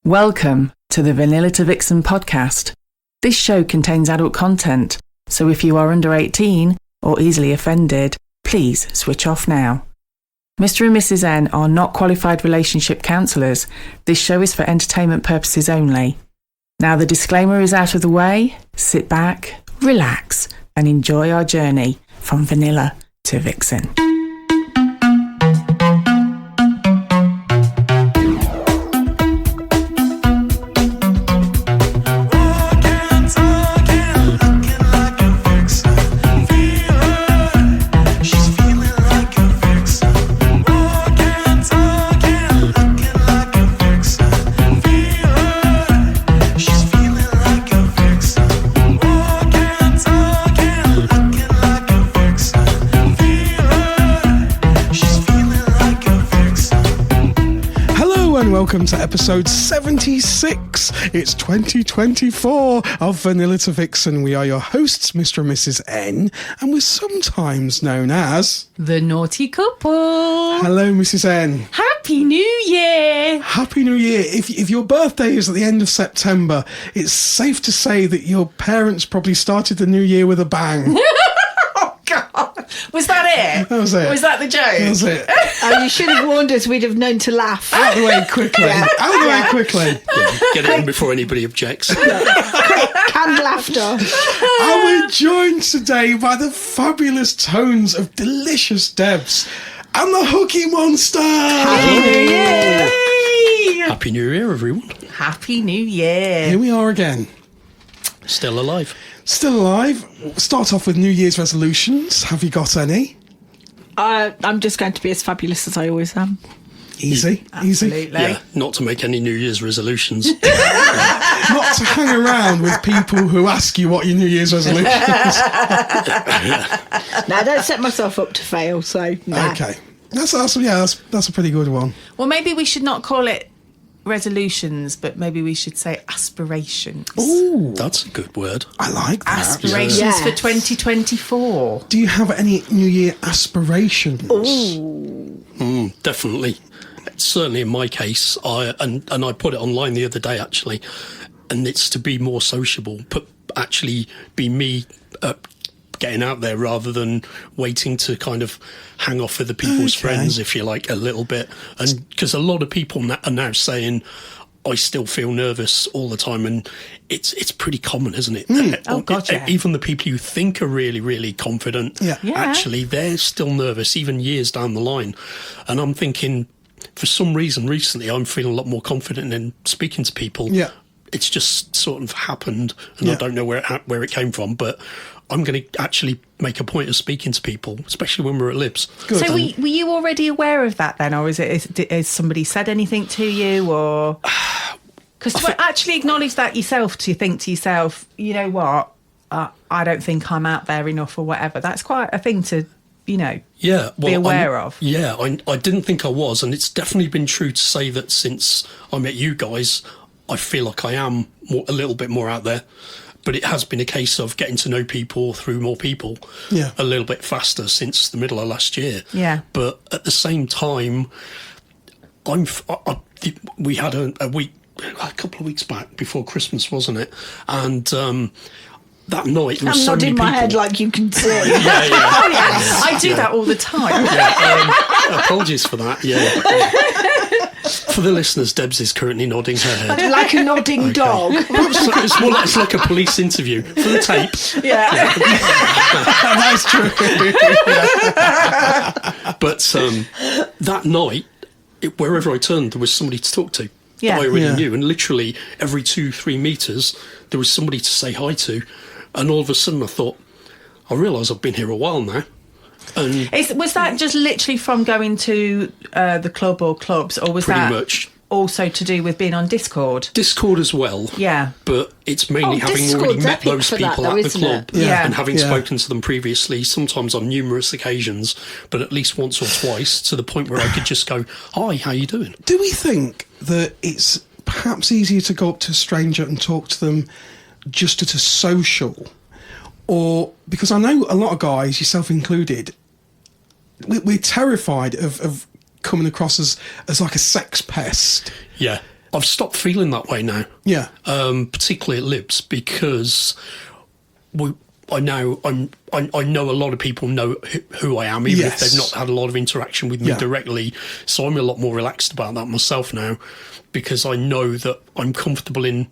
Welcome to the Vanilla To Vixen podcast. This show contains adult content, so if you are under 18 or easily offended, please switch off now. Mr. and Mrs. N are not qualified relationship counsellors. This show is for entertainment purposes only. Now the disclaimer is out of the way, sit back, relax, and enjoy our journey from Vanilla to Vixen. Welcome to episode 76. It's 2024 of Vanilla to Vixen. We are your hosts, Mr. and Mrs. N, and we're sometimes known as... the Naughty Couple. Hello, Mrs. N. Happy New Year! Happy New Year. If your birthday is at the end of September, it's safe to say that your parents probably started the new year with a bang. Was that it? That was it. Was that the joke? That was it. Oh, you should have warned us. We'd have known to laugh. Out of the way quickly. Out of the way quickly. Yeah, get it in before anybody objects. Canned laughter. And we're joined today by the fabulous tones of delicious Debs and the Hooky monster. Happy New Year. Happy New Year, everyone. Happy New Year. Here we are again. Still alive. Still alive. Start off with New Year's resolutions. Have you got any? I'm just going to be as fabulous as I always am. Easy. Absolutely. Yeah, not to make any New Year's resolutions. Not to hang around with people who ask you what your New Year's resolution is. No, I don't set myself up to fail, so no. Okay. That's a pretty good one. Well, maybe we should not call it resolutions, but maybe we should say aspirations. Ooh, That's a good word. I like that. Aspirations Yeah. for 2024. Do you have any New Year aspirations? Definitely. Certainly in my case, I put it online the other day, actually, and it's to be more sociable, but actually be me getting out there rather than waiting to kind of hang off with the people's friends, if you like, a little bit. And because a lot of people are now saying, I still feel nervous all the time, and it's pretty common, isn't it? Oh, God, yeah. Even the people you think are really, really confident, Yeah. actually, they're still nervous, even years down the line. And I'm thinking, for some reason, recently, I'm feeling a lot more confident in speaking to people. Yeah. It's just sort of happened, and Yeah. I don't know where it came from, but I'm going to actually make a point of speaking to people, especially when we're at Libs. Good. So were you already aware of that then, or has somebody said anything to you, or... Because to actually acknowledge that yourself, to think to yourself, you know what, I don't think I'm out there enough or whatever, that's quite a thing to, be aware of. Yeah, I didn't think I was, and it's definitely been true to say that since I met you guys, I feel like I am a little bit more out there. But it has been a case of getting to know people through more people a little bit faster since the middle of last year. Yeah. But at the same time, we had a couple of weeks back before Christmas, wasn't it? And that night there was I'm so many nodding people. my head like you can see. Yeah. Oh, yes. I do that all the time. Yeah, apologies for that. Yeah. For the listeners, Debs is currently nodding her head. Like a nodding dog. It's like a police interview for the tape. Yeah. That's true. But that night, wherever I turned, there was somebody to talk to. Yeah. That I already Yeah. knew, and literally every 2-3 metres, there was somebody to say hi to. And all of a sudden I thought, I realise I've been here a while now. And Was that just literally from going to the club or clubs, or was pretty that much also to do with being on Discord? Discord as well. Yeah. But it's mainly having Discord's already met epic those for that people though, at the isn't club it? Yeah. and having Yeah. spoken to them previously, sometimes on numerous occasions, but at least once or twice, to the point where I could just go, hi, how you doing? Do we think that it's perhaps easier to go up to a stranger and talk to them just at a social? Or, because I know a lot of guys, yourself included, we're terrified of coming across as like a sex pest. Yeah. I've stopped feeling that way now. Yeah. Particularly at Libs, because I know a lot of people know who I am, even if they've not had a lot of interaction with me directly. So I'm a lot more relaxed about that myself now, because I know that I'm comfortable in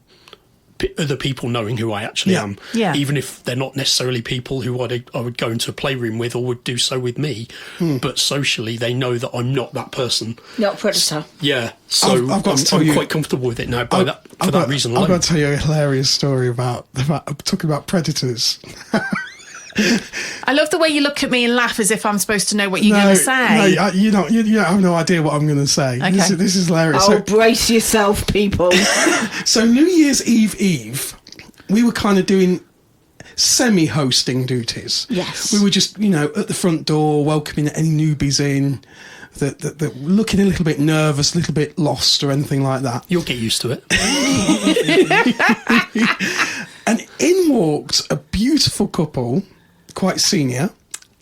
other people knowing who I actually am, even if they're not necessarily people who I would go into a playroom with or would do so with me. But socially, they know that I'm not that person. Not a predator. Yeah, so I've got to tell you, I'm quite comfortable with it now for that reason alone. I've got to tell you a hilarious story about talking about predators. I love the way you look at me and laugh as if I'm supposed to know what you're going to say. No, you have no idea what I'm going to say. Okay. This is hilarious. Oh, brace yourself, people. So New Year's Eve, we were kind of doing semi-hosting duties. Yes. We were just, at the front door, welcoming any newbies in, that were looking a little bit nervous, a little bit lost or anything like that. You'll get used to it. And in walked a beautiful couple, quite senior,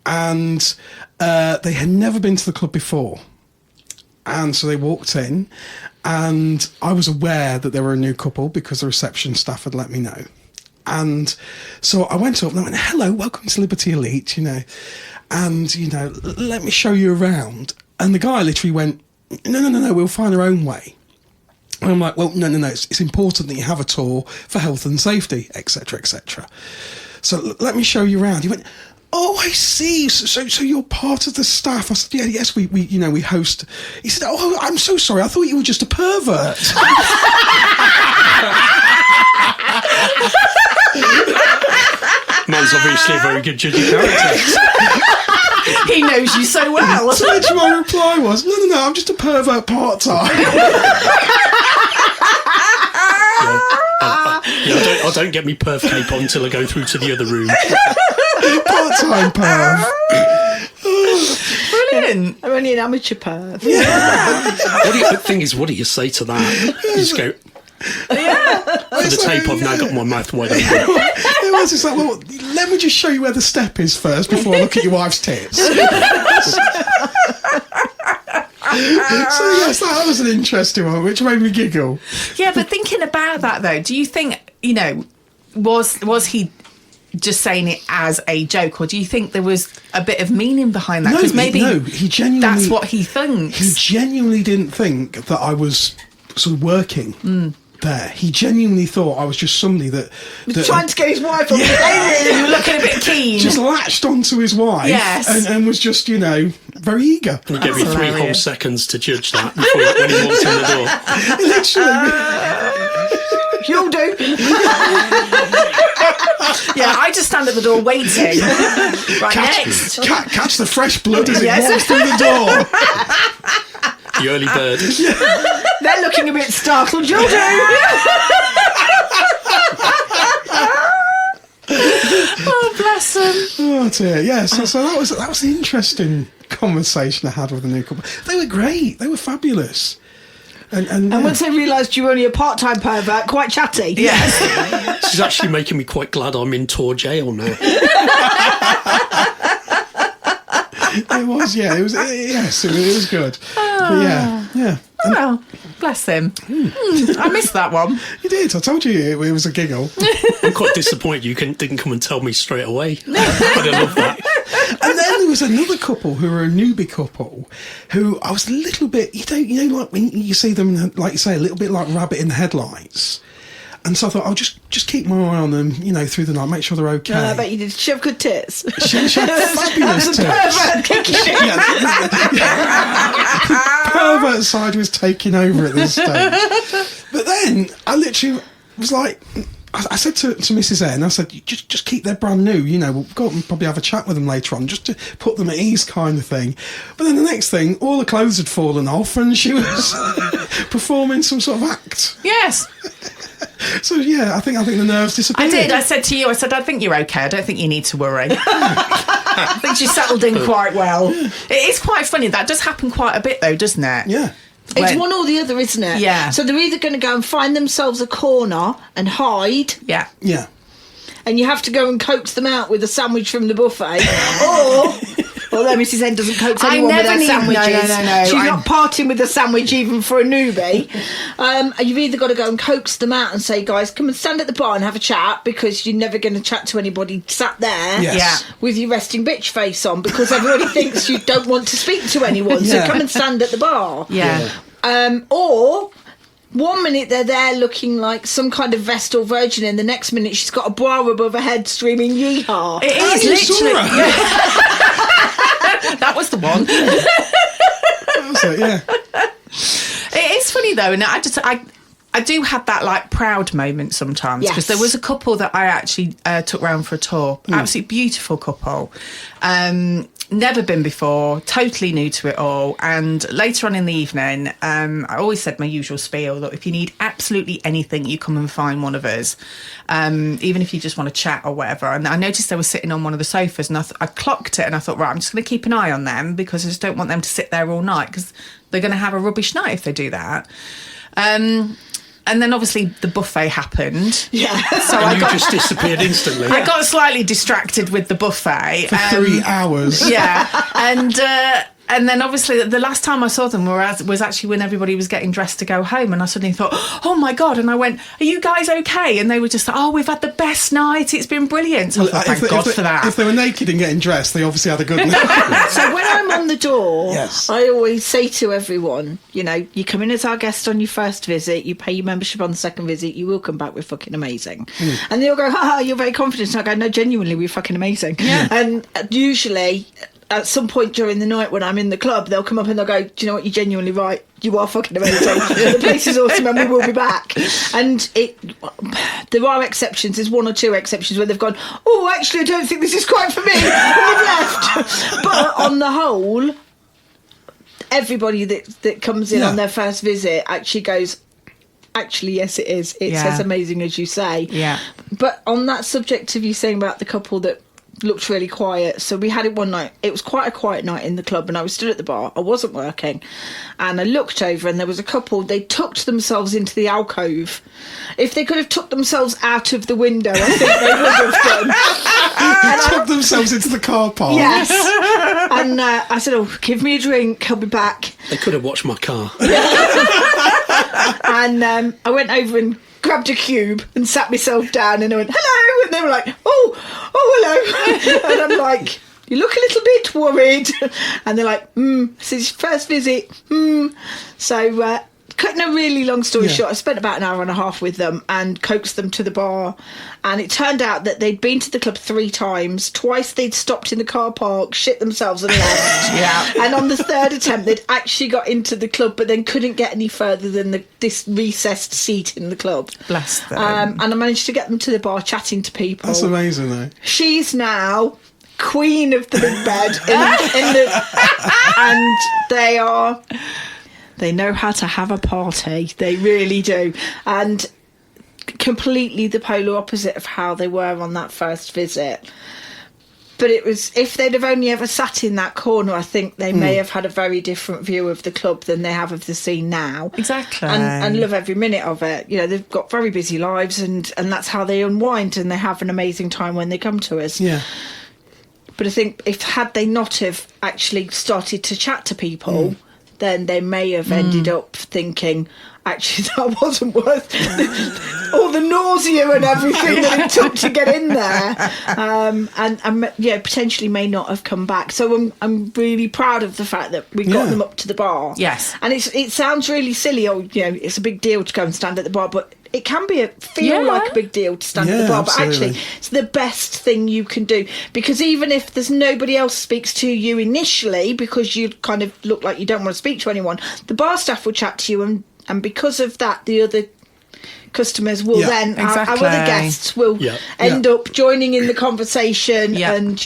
and they had never been to the club before. And so they walked in, and I was aware that they were a new couple because the reception staff had let me know. And so I went up and I went, "Hello, welcome to Liberty Elite, and, let me show you around." And the guy literally went, No, we'll find our own way. And I'm like, well, no, it's important that you have a tour for health and safety, etc., etc. So let me show you around. He went, "Oh, I see. So you're part of the staff." I said, yes, we host. He said, "Oh, I'm so sorry. I thought you were just a pervert." Man's obviously a very good judge of character. He knows you so well. So literally my reply was, no, I'm just a pervert part-time. I don't get me perv cape on until I go through to the other room. Part-time perv. Brilliant. I'm only an amateur perv. The thing is, what do you say to that? You just go, for the tape, I've now got my mouth wide open. It was just like, well, let me just show you where the step is first before I look at your wife's tits. So yes, that was an interesting one, which made me giggle. Yeah, but thinking about that though, do you think, was he just saying it as a joke, or do you think there was a bit of meaning behind that? Because he genuinely, that's what he thinks. He genuinely didn't think that I was sort of working there. He genuinely thought I was just somebody that trying to get his wife on the You were looking a bit keen. just latched onto his wife, and was just very eager. You give me 3 whole seconds to judge that when he walks in the door. Literally. You'll do. Yeah, I just stand at the door waiting. Right, next. Catch the fresh blood as it walks through the door. The early bird. They're looking a bit startled. You'll do. Oh, bless them. Oh dear, yes. Yeah, so that was an interesting conversation I had with the new couple. They were great. They were fabulous. And once they realised you were only a part-time pervert, quite chatty. Yes. This is actually making me quite glad I'm in tour jail now. It was, yeah. It was good. But yeah. Well, bless him. I missed that one. You did. I told you it was a giggle. I'm quite disappointed you didn't come and tell me straight away. I'd have loved that. And then there was another couple who were a newbie couple who I was a little bit, like when you see them, like you say, a little bit like rabbit in the headlights. And so I thought I'll just keep my eye on them, through the night, make sure they're okay. I bet you did. She have good tits. She had fabulous tits. Pervert side was taking over at this stage. But then I literally was like, I said to Mrs. N, I said, just keep their brand new, we'll go up and probably have a chat with them later on, just to put them at ease kind of thing. But then the next thing, all the clothes had fallen off and she was performing some sort of act. Yes. So yeah, I think the nerves disappeared. I did. I said to you, I think you're okay. I don't think you need to worry. I think she settled in quite well. It is quite funny. That does happen quite a bit though, doesn't it? Yeah. It's one or the other, isn't it? Yeah. So they're either going to go and find themselves a corner and hide. Yeah. Yeah. And you have to go and coax them out with a sandwich from the buffet. Or Although Mrs. N doesn't coax I anyone with never her need- sandwiches. no. She's not parting with a sandwich even for a newbie. And you've either got to go and coax them out and say, guys, come and stand at the bar and have a chat, because you're never going to chat to anybody sat there Yes. with your resting bitch face on, because everybody thinks you don't want to speak to anyone. So Yeah. come and stand at the bar. Yeah. Or 1 minute they're there looking like some kind of Vestal virgin, and the next minute she's got a bra above her head screaming yeehaw. It is you saw literally. her? That was the one. So, yeah. It is funny though, and I do have that like proud moment sometimes, because Yes. there was a couple that I actually took round for a tour. Absolutely beautiful couple. Never been before, totally new to it all. And later on in the evening, I always said my usual spiel that if you need absolutely anything, you come and find one of us, even if you just want to chat or whatever. And I noticed they were sitting on one of the sofas, and I clocked it, and I thought, right, I'm just going to keep an eye on them, because I just don't want them to sit there all night, because they're going to have a rubbish night if they do that. And then obviously the buffet happened. Yeah. So And you just disappeared instantly. I got slightly distracted with the buffet. For 3 hours. Yeah. And then obviously the last time I saw them was actually when everybody was getting dressed to go home, and I suddenly thought, oh my God. And I went, are you guys okay? And they were just like, oh, we've had the best night. It's been brilliant. So I thought, thank God for that. If they were naked and getting dressed, they obviously had a good night. So when I'm on the door, Yes. I always say to everyone, you know, you come in as our guest on your first visit, you pay your membership on the second visit, you will come back, we're fucking amazing. And they'll go, ha, you're very confident. And I go, no, genuinely, we're fucking amazing. Yeah. And usually at some point during the night when I'm in the club, they'll come up and they'll go, do you know what, you're genuinely right. You are fucking amazing. The place is awesome and we will be back. And there are exceptions. There's 1 or 2 exceptions where they've gone, oh, actually, I don't think this is quite for me. And they've left. But on the whole, everybody that comes in on their first visit actually goes, actually, yes, it is. It's Yeah. as amazing as you say. Yeah. But on that subject of you saying about the couple that looked really quiet, so we had it one night. It was quite a quiet night in the club, and I was stood at the bar. I wasn't working, and I looked over, and there was a couple. They tucked themselves into the alcove. If they could have tucked themselves out of the window, I think they would have done. They took themselves into the car park. Yes. And I said, oh, give me a drink, I'll be back. They could have watched my car. And I went over and grabbed a cube and sat myself down, and I went, hello, and they were like, oh, hello. And I'm like, you look a little bit worried. And they're like, this is your first visit. So cutting a really long story short, I spent about an hour and a half with them and coaxed them to the bar. And it turned out that they'd been to the club 3 times. Twice they'd stopped in the car park, shit themselves and left. Yeah. And on the 3rd attempt, they'd actually got into the club, but then couldn't get any further than this recessed seat in the club. Bless them. And I managed to get them to the bar chatting to people. That's amazing, though. She's now queen of the big bed and they know how to have a party. They really do. And completely the polar opposite of how they were on that first visit. But it was, if they'd have only ever sat in that corner, I think they may have had a very different view of the club than they have of the scene now. Exactly. And love every minute of it. You know, they've got very busy lives, and that's how they unwind, and they have an amazing time when they come to us. Yeah. But I think had they not have actually started to chat to people, then they may have ended up thinking, actually, that wasn't worth all the nausea and everything that it took to get in there. And potentially may not have come back. So I'm really proud of the fact that we got them up to the bar. Yes. And it sounds really silly, it's a big deal to go and stand at the bar, but it can feel like a big deal to stand at the bar, but actually it's the best thing you can do, because even if there's nobody else speaks to you initially, because you kind of look like you don't want to speak to anyone, the bar staff will chat to you, and because of that, the other customers will then, our other guests will end up joining in the conversation, and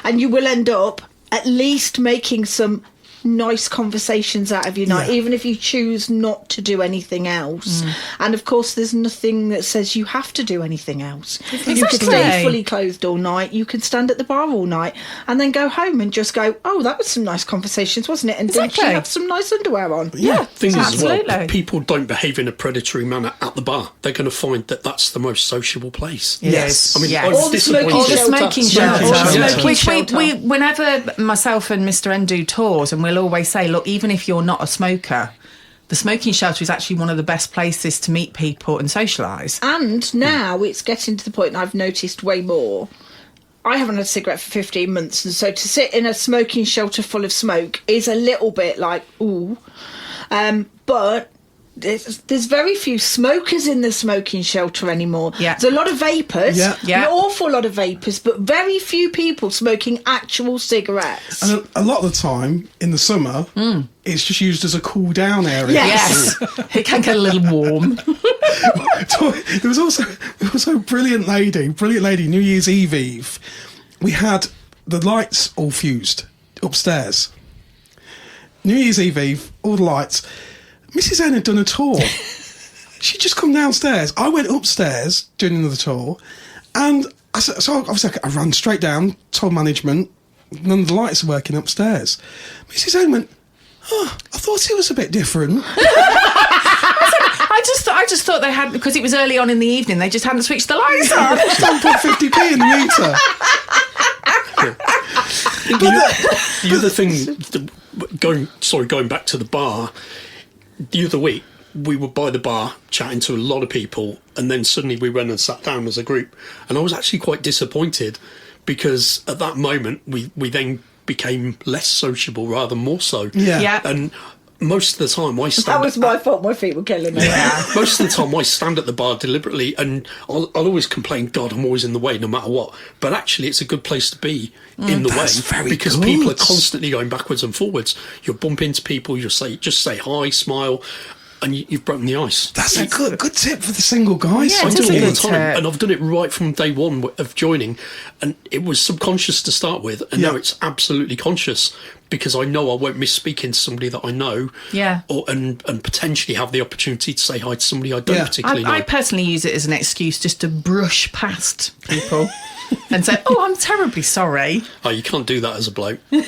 and you will end up at least making some nice conversations out of your night, Yeah. even if you choose not to do anything else. And of course, there's nothing that says you have to do anything else. You can Exactly. stay fully clothed all night. You can stand at the bar all night and then go home and just go, oh, that was some nice conversations, wasn't it? And didn't Exactly. she have some nice underwear on? Yeah, Thing is, as well, absolutely. people don't behave in a predatory manner at the bar. They're going to find that that's the most sociable place. It Yes. is. I mean, Yes. I was Or the smoking disappointed. Or the shelter. smoking Smoking shelter. shelter. Which Shelter. we, whenever myself and Mr. N do tours, and we'll always say, look, even if you're not a smoker, the smoking shelter is actually one of the best places to meet people and socialise. And now it's getting to the point, and I've noticed way more. I haven't had a cigarette for 15 months, and so to sit in a smoking shelter full of smoke is a little bit like, ooh. But there's very few smokers in the smoking shelter anymore. Yeah. There's a lot of vapors, Yeah. Yeah. an awful lot of vapors, but very few people smoking actual cigarettes. And a lot of the time in the summer, it's just used as a cool down area. Yes. Yes, it can get a little warm. There was also a brilliant lady, New Year's Eve. We had the lights all fused upstairs. New Year's Eve, all the lights. Mrs. N had done a tour. She'd just come downstairs. I went upstairs doing another tour, and so obviously I ran straight down, told management, none of the lights are working upstairs. Mrs. N went, oh, I thought it was a bit different. I just thought they had, because it was early on in the evening, they just hadn't switched the lights on. Just don't put 50p in the meter. The other thing, going back to the bar, the other week we were by the bar chatting to a lot of people, and then suddenly we went and sat down as a group, and I was actually quite disappointed because at that moment we then became less sociable rather than more so. Yeah. Yeah. And most of the time I stand. That was my fault. My feet were killing me. Most of the time I stand at the bar deliberately, and I'll always complain, God, I'm always in the way no matter what. But actually it's a good place to be in the That's way, very because good. people are constantly going backwards and forwards. You'll bump into people, just say hi, smile, and you've broken the ice. That's a good tip for the single guys. Yeah, I it do is it a all the good time, tip. and I've done it right from day one of joining, and it was subconscious to start with, and now Yeah. it's absolutely conscious, because I know I won't miss speaking to somebody that I know, Yeah. and potentially have the opportunity to say hi to somebody I don't Yeah. particularly I know. personally use it as an excuse just to brush past people and say, oh, I'm terribly sorry. Oh, you can't do that as a bloke. No.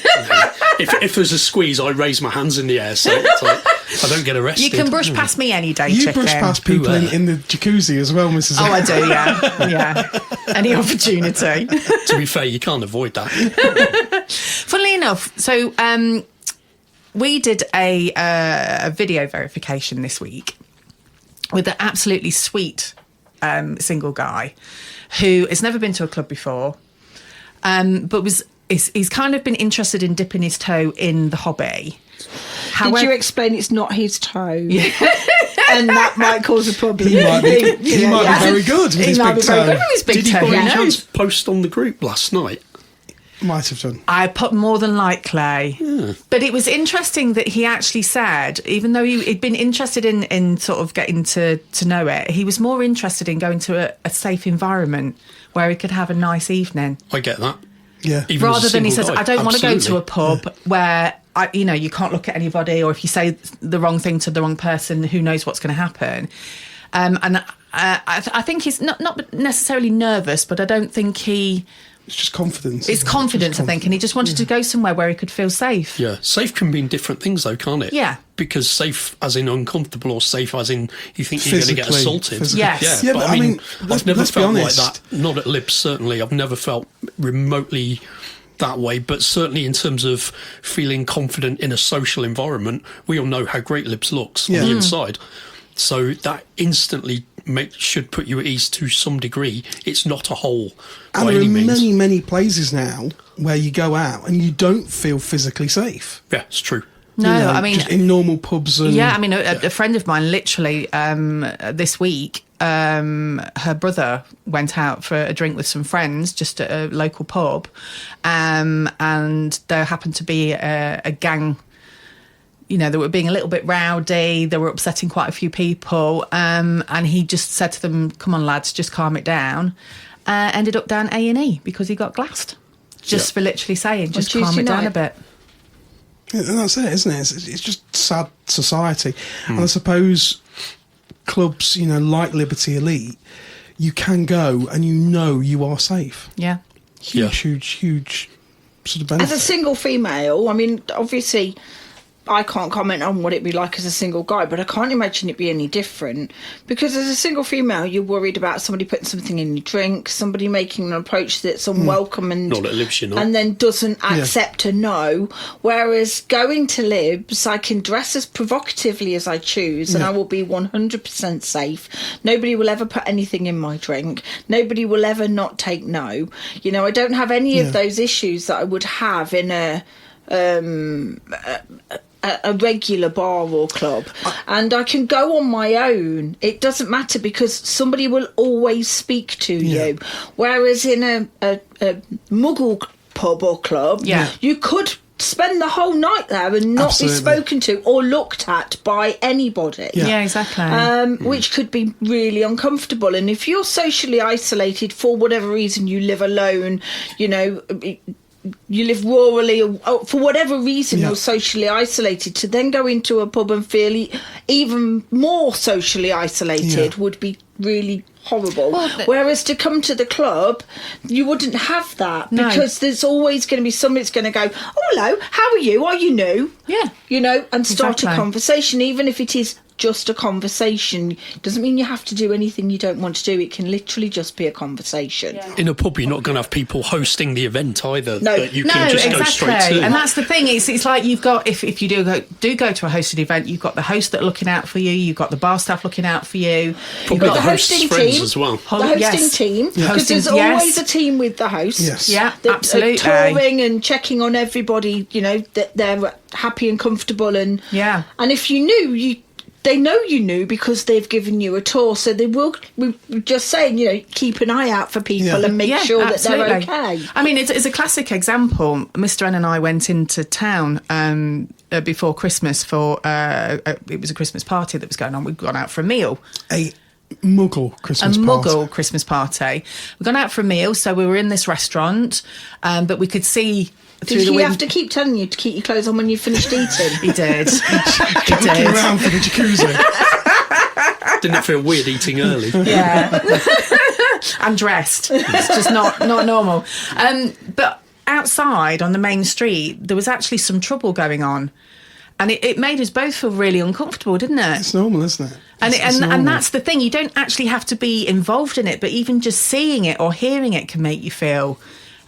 If there's a squeeze, I raise my hands in the air, so it's like, I don't get arrested. You can brush past me any day, You chicken. brush past people in the jacuzzi as well, Mrs. Oh, I do, yeah. Yeah. Any opportunity. To be fair, you can't avoid that. Funnily enough, so we did a video verification this week with an absolutely sweet single guy who has never been to a club before, but he's kind of been interested in dipping his toe in the hobby. Did you explain it's not his toe? And that might cause a problem. He might be very good with He his might big be very good toe. with his big Did you toe. by who any knows? chance post on the group last night? Might have done. I put more than likely. But it was interesting that he actually said, even though he'd been interested in sort of getting to know it, he was more interested in going to a safe environment where he could have a nice evening. I get that. Yeah. Even Rather as a than he single says, guy, I don't want to go to a absolutely. pub where, you can't look at anybody, or if you say the wrong thing to the wrong person, who knows what's going to happen. And I think he's not necessarily nervous, but I don't think he... It's just confidence. It's confidence, I think, and he just wanted to go somewhere where he could feel safe. Yeah, safe can mean different things though, can't it? Yeah. Because safe as in uncomfortable, or safe as in you think you're going to get Physically. assaulted. Physically. Yes. Yeah, Yeah, but I mean, let's- I've never let's be felt like honest. that. Not at Libs, certainly. I've never felt remotely that way, but certainly in terms of feeling confident in a social environment, we all know how great Libs looks Yeah. on the inside. So that instantly should put you at ease to some degree. It's not a hole And by there any are means. many, many places now where you go out and you don't feel physically safe. Yeah, it's true. No, You know, I mean... just in normal pubs and Yeah, I mean, a friend of mine literally this week, her brother went out for a drink with some friends just at a local pub, and there happened to be a gang. They were being a little bit rowdy. They were upsetting quite a few people, and he just said to them, "Come on, lads, just calm it down." Ended up down A&E because he got glassed, just for literally saying, "Just calm Tuesday it down night? a bit." And that's it, isn't it? It's just sad society. And I suppose clubs, like Liberty Elite, you can go and you are safe. Yeah. Huge sort of benefit. As a single female, I mean, obviously, I can't comment on what it'd be like as a single guy, but I can't imagine it'd be any different. Because as a single female, you're worried about somebody putting something in your drink, somebody making an approach that's unwelcome and Not at Libs, you're not. and then doesn't accept a no. Whereas going to Libs, I can dress as provocatively as I choose, and I will be 100% safe. Nobody will ever put anything in my drink. Nobody will ever not take no. I don't have any of those issues that I would have in a regular bar or club, and I can go on my own. It doesn't matter because somebody will always speak to you. Whereas in a muggle pub or club, you could spend the whole night there and not be spoken to or looked at by anybody. Yeah, exactly. Which could be really uncomfortable. And if you're socially isolated for whatever reason, you live alone, you live rurally, or for whatever reason you're socially isolated, to then go into a pub and feel even more socially isolated would be really horrible. Whereas to come to the club, you wouldn't have that because there's always going to be somebody that's going to go, oh, hello, how are you? Are you new? Yeah. And start a conversation, even if it is just a conversation. Doesn't mean you have to do anything you don't want to do. It can literally just be a conversation. In a pub, you're not going to have people hosting the event either. No. That you can just go straight to. And that's the thing. It's like you've got, if you do go to a hosted event, you've got the host that are looking out for you. You've got the bar staff looking out for you. Probably the host's hosting friends team as well. The hosting team, because there's always a team with the host. Yes. Yeah, that absolutely. touring and checking on everybody, that they're happy and comfortable, and if you knew, they know you knew because they've given you a tour, so they will. We're just saying, keep an eye out for people and make sure that they're okay. I mean, it's a classic example. Mr. N and I went into town before Christmas for it was a Christmas party that was going on. We'd gone out for a meal. A Muggle Christmas party. Muggle Christmas party. We'd gone out for a meal, so we were in this restaurant, but we could see. Did he have to keep telling you to keep your clothes on when you finished eating? He did. Looking around for the jacuzzi. Didn't it feel weird eating early? Yeah. And dressed. It's just not normal. But outside on the main street, there was actually some trouble going on. And it made us both feel really uncomfortable, didn't it? It's normal, isn't it? And that's the thing. You don't actually have to be involved in it, but even just seeing it or hearing it can make you feel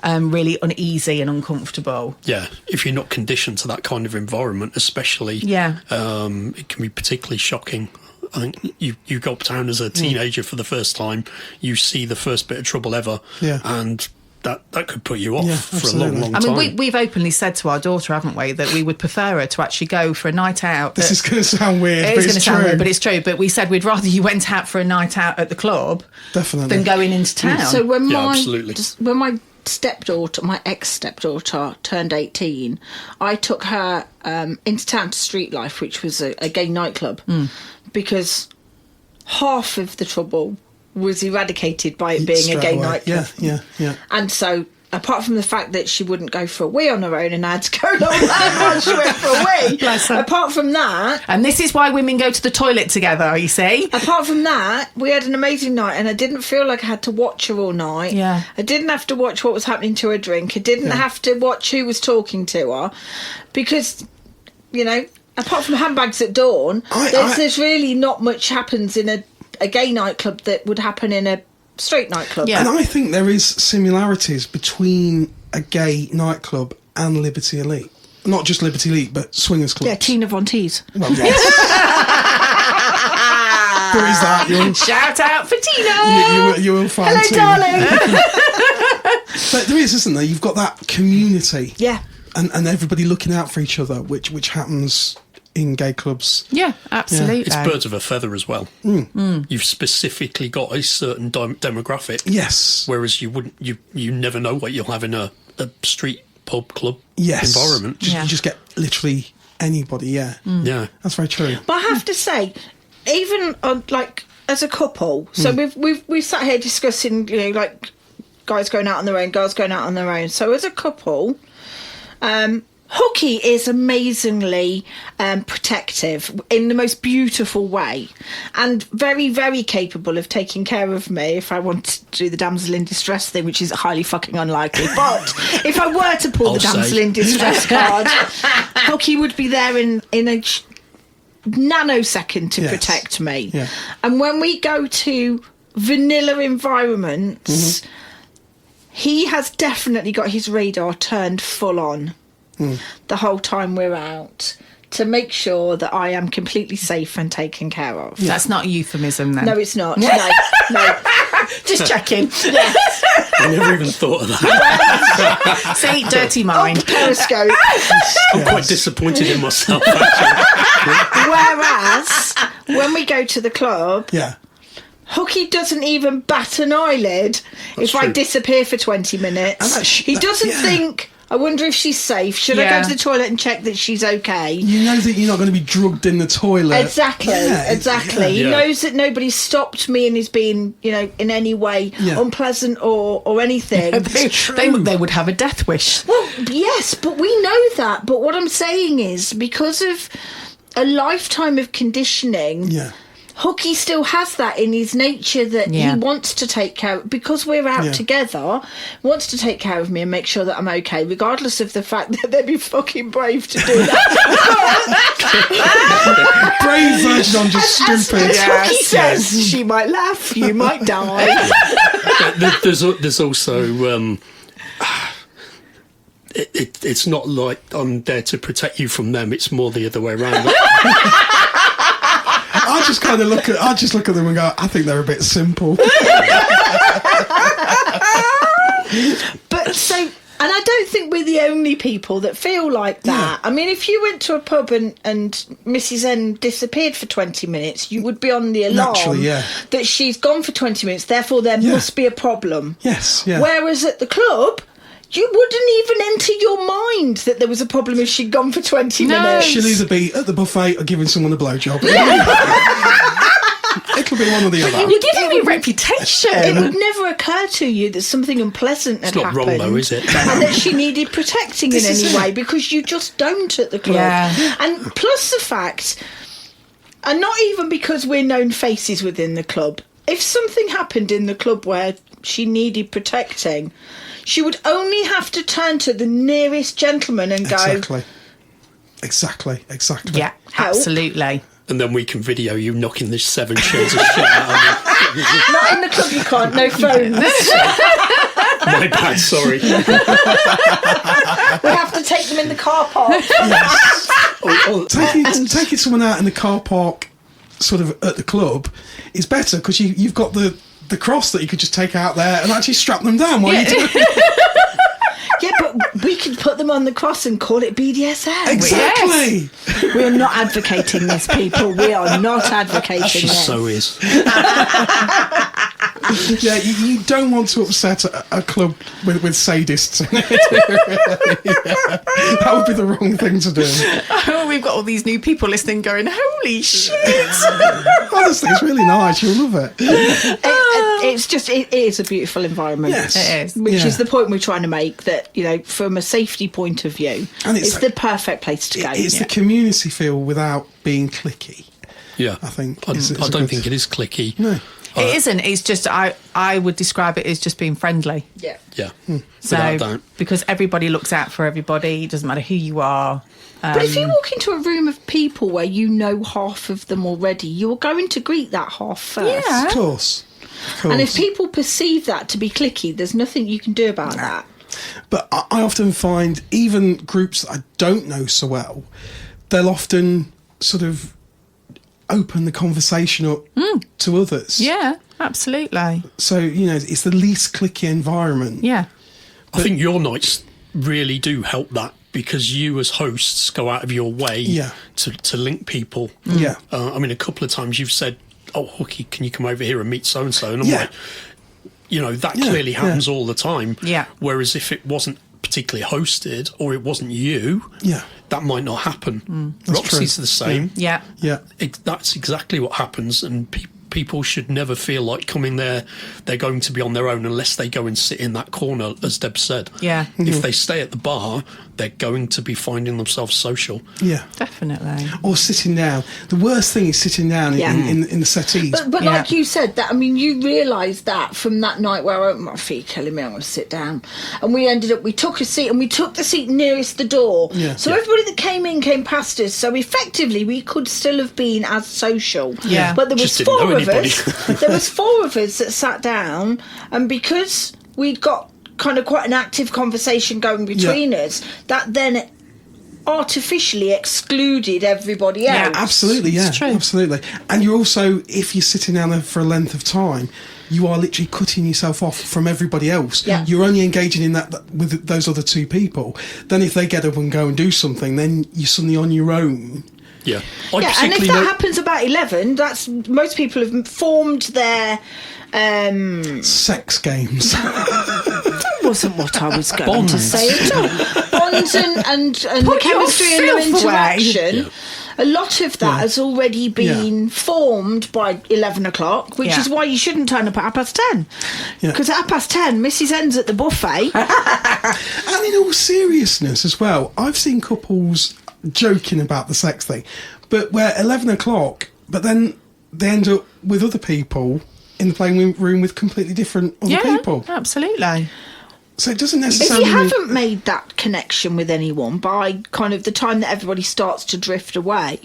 really uneasy and uncomfortable. Yeah, if you're not conditioned to that kind of environment, especially, it can be particularly shocking. I think you go uptown as a teenager for the first time, you see the first bit of trouble ever, and that could put you off for a long time. I mean, we've openly said to our daughter, haven't we, that we would prefer her to actually go for a night out. This is going to sound weird, but it's true. But it's true. But we said we'd rather you went out for a night out at the club than going into town. So when absolutely. when my stepdaughter, my ex-stepdaughter, turned 18, I took her into town to Street Life, which was a gay nightclub, because half of the trouble was eradicated by it being a gay nightclub. Yeah. And so, apart from the fact that she wouldn't go for a wee on her own and I had to go along while she went for a wee, Bless her. apart from that... And this is why women go to the toilet together, you see? Apart from that, we had an amazing night, and I didn't feel like I had to watch her all night. Yeah. I didn't have to watch what was happening to her drink. I didn't have to watch who was talking to her, because, apart from handbags at dawn, there's really not much happens in a gay nightclub that would happen in a straight nightclub. And I think there is similarities between a gay nightclub and Liberty Elite. Not just Liberty Elite, but swingers clubs. Yeah, Tina Von Teese. Well, yes. There is that. Shout out for Tina! You will find Hello, Tina. darling! But there is, isn't there? You've got that community. Yeah. And everybody looking out for each other, which happens in gay clubs. Yeah, absolutely. It's birds of a feather as well. You've specifically got a certain demographic. Yes. Whereas you never know what you'll have in a street pub club Yes. environment. You just get literally anybody, Yeah, that's very true. But I have to say, even as a couple, so we've sat here discussing, guys going out on their own, girls going out on their own. So as a couple, Hooky is amazingly protective in the most beautiful way, and very, very capable of taking care of me if I want to do the damsel in distress thing, which is highly fucking unlikely. But if I were to pull the damsel in distress card, Hooky would be there in a nanosecond to protect me. Yeah. And when we go to vanilla environments, he has definitely got his radar turned full on the whole time we're out to make sure that I am completely safe and taken care of. That's not a euphemism then. No, it's not. No. Just checking. Yes. I never even thought of that. See, dirty mind. Periscope. I'm quite disappointed in myself, actually. Whereas when we go to the club, Yeah. Hooky doesn't even bat an eyelid if I true. disappear for 20 minutes. He doesn't think, I wonder if she's safe. Should I go to the toilet and check that she's okay? You know that you're not going to be drugged in the toilet. Exactly, exactly. He knows that nobody's stopped me and is being, in any way unpleasant or anything. They would have a death wish. Well, yes, but we know that. But what I'm saying is, because of a lifetime of conditioning, Hooky still has that in his nature that he wants to take care of, because we're out together, wants to take care of me and make sure that I'm okay, regardless of the fact that they'd be fucking brave to do that. Brave version, I'm just stupid. As Hooky says, she might laugh, you might die. There's also... It's not like I'm there to protect you from them. It's more the other way around. I just kind of look at them and go, I think they're a bit simple. But so, and I don't think we're the only people that feel like that. I mean, if you went to a pub and Mrs. N disappeared for 20 minutes, you would be on the alarm that she's gone for 20 minutes, therefore there must be a problem. Yes, yeah. Whereas at the club, you wouldn't even enter your mind that there was a problem if she'd gone for 20 minutes. She'll either be at the buffet or giving someone a blowjob. It'll be one or the other. You're giving me reputation. It would never occur to you that something unpleasant had happened. It's not wrong though, is it? And that she needed protecting in any way, because you just don't at the club. Yeah. And plus the fact, and not even because we're known faces within the club, if something happened in the club where she needed protecting, she would only have to turn to the nearest gentleman and go... Exactly. Yeah, Help. absolutely. And then we can video you knocking the 7 shades of shit out of me. Not in the club, you can't. No phones. My bad, sorry. We have to take them in the car park. Taking someone out in the car park, sort of at the club, is better because you've got the cross that you could just take out there and actually strap them down while you do it. Yeah, but we could put them on the cross and call it BDSM. Exactly. Yes. We are not advocating this, people. We are not advocating She this. so is. Yeah, you don't want to upset a club with sadists in it. That would be the wrong thing to do. Oh, we've got all these new people listening going, holy shit. Honestly, it's really nice. You'll love it. It is a beautiful environment. Yes. It is. Which is the point we're trying to make, that, from a safety point of view, And it's the perfect place to go. It's the community feel without being cliquey. Yeah. I think. I don't think it is cliquey. No. It isn't. It's just, I would describe it as just being friendly. Yeah. Yeah. So, Without doubt. because everybody looks out for everybody, it doesn't matter who you are. But if you walk into a room of people where you know half of them already, you're going to greet that half first. Yeah. Of course. And if people perceive that to be cliquey, there's nothing you can do about that. But I often find even groups that I don't know so well, they'll often sort of open the conversation up to others. Yeah, absolutely. So, it's the least cliquey environment. Yeah. I think your nights really do help that, because you as hosts go out of your way to link people. Yeah. I mean, a couple of times you've said, oh, Hooky, can you come over here and meet so-and-so? And I'm like, that clearly happens all the time. Yeah. Whereas if it wasn't particularly hosted, or it wasn't you, that might not happen. That's Roxy's true. the same. Yeah. Yeah. That's exactly what happens, and people should never feel like coming there, they're going to be on their own unless they go and sit in that corner, as Deb said. Yeah. If they stay at the bar, they're going to be finding themselves social. Yeah. Definitely. Or sitting down. The worst thing is sitting down in the settees. But like you said, that, I mean, you realised that from that night where I opened my feet, telling me I'm going to sit down. And we took a seat, and we took the seat nearest the door. Yeah. So everybody that came past us. So effectively, we could still have been as social. Yeah. But there was Just didn't know 4 of anybody. us. There was 4 of us that sat down, and because we'd got kind of quite an active conversation going between us, that then artificially excluded everybody else. Yeah, Absolutely, yeah. It's true. Absolutely. And you're also, if you're sitting down there for a length of time, you are literally cutting yourself off from everybody else. Yeah. You're only engaging in that with those other 2 people. Then if they get up and go and do something, then you're suddenly on your own. Yeah. Yeah, and if that happens about 11, that's most people have formed their Sex games. that wasn't what I was going to Bonds. say at all. Bonds and the Put your chemistry and their filth away. interaction. Yeah. A lot of that has already been formed by 11 o'clock, which Yeah. is why you shouldn't turn up at 10:30. Yeah. Because at 10:30, Mrs. N's at the buffet. And in all seriousness as well, I've seen couples joking about the sex thing, but we're 11 o'clock, but then they end up with other people in the playing room with completely different other people. Absolutely. So it doesn't If necessarily you mean... haven't made that connection with anyone by kind of the time that everybody starts to drift away,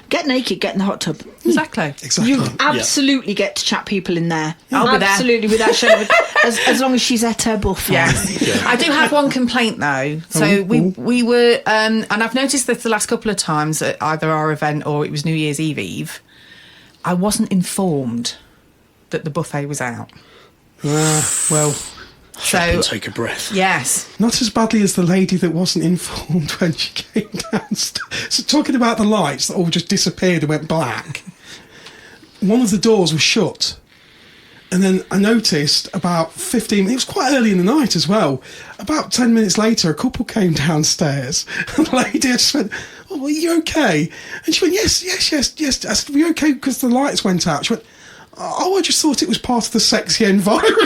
get naked, get in the hot tub. Exactly. Exactly. You absolutely get to chat people in there. I'll be there. Absolutely, without shadow of as long as she's at her buffet. Yeah. I do have one complaint though. So we were, and I've noticed this the last couple of times at either our event or it was New Year's Eve. I wasn't informed that the buffet was out. Well, So take a breath. yes, not as badly as the lady that wasn't informed when she came downstairs. So talking about the lights that all just disappeared and went black, one of the doors was shut. And then I noticed about 15 minutes, it was quite early in the night as well. About 10 minutes later, a couple came downstairs. And the lady just went, "Oh, are you okay?" And she went, yes. I said, "Are you okay?" Because the lights went out. She went, "Oh, I just thought it was part of the sexy environment."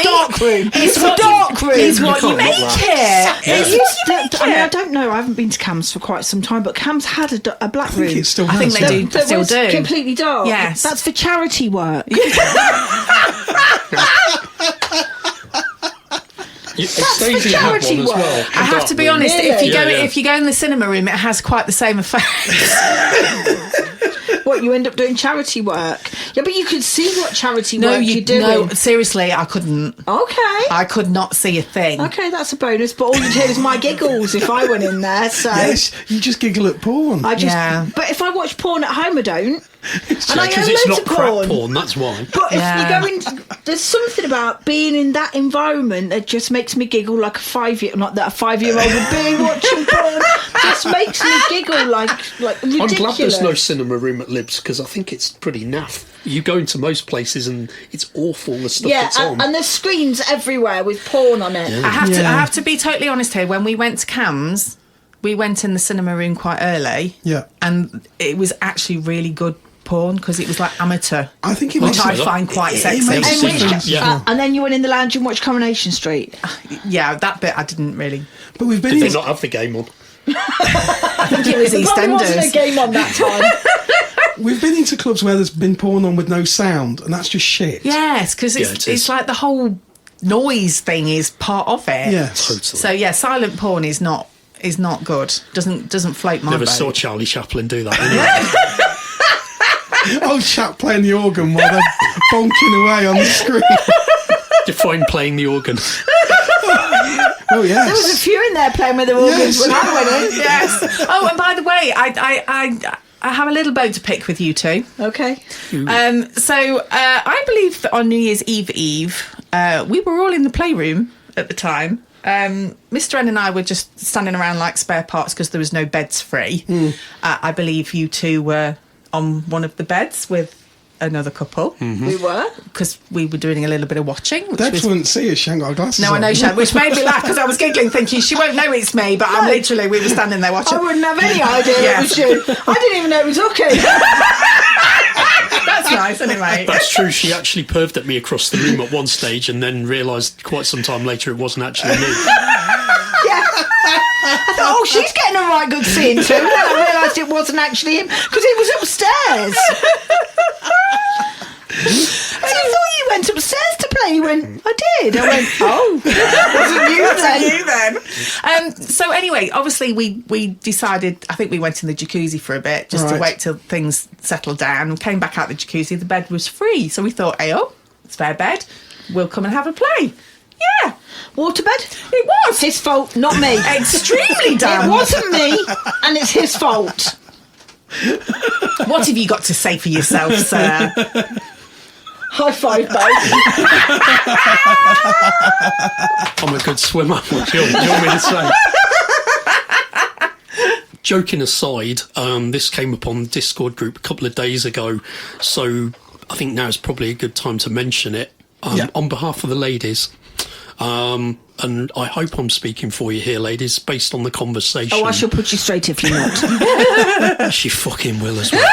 Dark room. it's a dark room. It's what you can't make knock it. I mean, I don't know. I haven't been to Cam's for quite some time, but Cam's had a black I think room. it still I think has. they do. That Still was do. completely dark. Yes. That's for charity work. Stacey had one charity as work. well. I have to be Dark room. honest. Really? If you go in the cinema room, it has quite the same effect. What, you end up doing charity work? Yeah, but you could see what charity work you're doing. no. Seriously, I couldn't. Okay. I could not see a thing. Okay, that's a bonus. But all you'd hear is my giggles if I went in there. So Yes, you just giggle at porn. I just. Yeah. But if I watch porn at home, I don't. And I Because own it's loads not of crap porn, that's why. But if Yeah. you go in, there's something about being in that environment that just makes me giggle like a 5-year, not that a 5-year-old would be watching porn. Just makes me giggle like ridiculous. I'm glad there's no cinema room at Libs because I think it's pretty naff. You go into most places and it's awful, the stuff Yeah, that's on. and there's screens everywhere with porn on it. Yeah. I have to be totally honest here. When we went to Cam's, we went in the cinema room quite early. Yeah. And it was actually really good porn because it was like amateur. I think it which makes I it- find quite it sexy. makes And, a which, difference. Yeah. and then you went in the lounge and watched Coronation Street. Yeah, that bit I didn't really. But we've been Did they in... not have the game on? I think it was There probably wasn't a EastEnders. game on that time. We've been into clubs where there's been porn on with no sound, and that's just shit. Yes, because Yeah, it it's is. like the whole noise thing is part of it. Yes. Totally. So yeah, silent porn is not good. Doesn't float my Never boat. saw Charlie Chaplin do that. Anyway. Old chap playing the organ while they're bonking away on the screen. Define playing the organ. Oh, There was a yes. few in there playing with their organs Yes. when I went in. Yes. Oh, and by the way, I have a little bone to pick with you two. Okay. So I believe that on New Year's Eve, we were all in the playroom at the time. Mr. N and I were just standing around like spare parts because there was no beds free. I believe you two were on one of the beds with another couple We were. because we were doing a little bit of watching. Which Debs was, wouldn't see us, she ain't got her glasses no, I on. know, Shad, which made me laugh because I was giggling thinking she won't know it's me, but I'm literally, we were standing there watching. I wouldn't have any idea Yeah. it was you. I didn't even know it was Hooky. That's nice, anyway. That's true. She actually perved at me across the room at one stage and then realised quite some time later it wasn't actually me. Yeah. I thought, oh, she's getting a right good scene too. And then I realised it wasn't actually him because he was upstairs. I thought you went upstairs to play. He went, I did. I went, oh, wasn't you then? So anyway, obviously we decided, I think we went in the jacuzzi for a bit just to wait till things settled down. We came back out the jacuzzi, the bed was free. So we thought, hey, spare bed, we'll come and have a play. Yeah. Waterbed? It was. His fault, not me. Extremely damn. It wasn't me, and it's his fault. What have you got to say for yourself, sir? High five, babe. I'm a good swimmer. What do you want me to say? Joking aside, this came up on the Discord group a couple of days ago, so I think now is probably a good time to mention it. On behalf of the ladies, and I hope I'm speaking for you here, ladies, based on the conversation. Oh, I shall put you straight if you're not. She fucking will as well.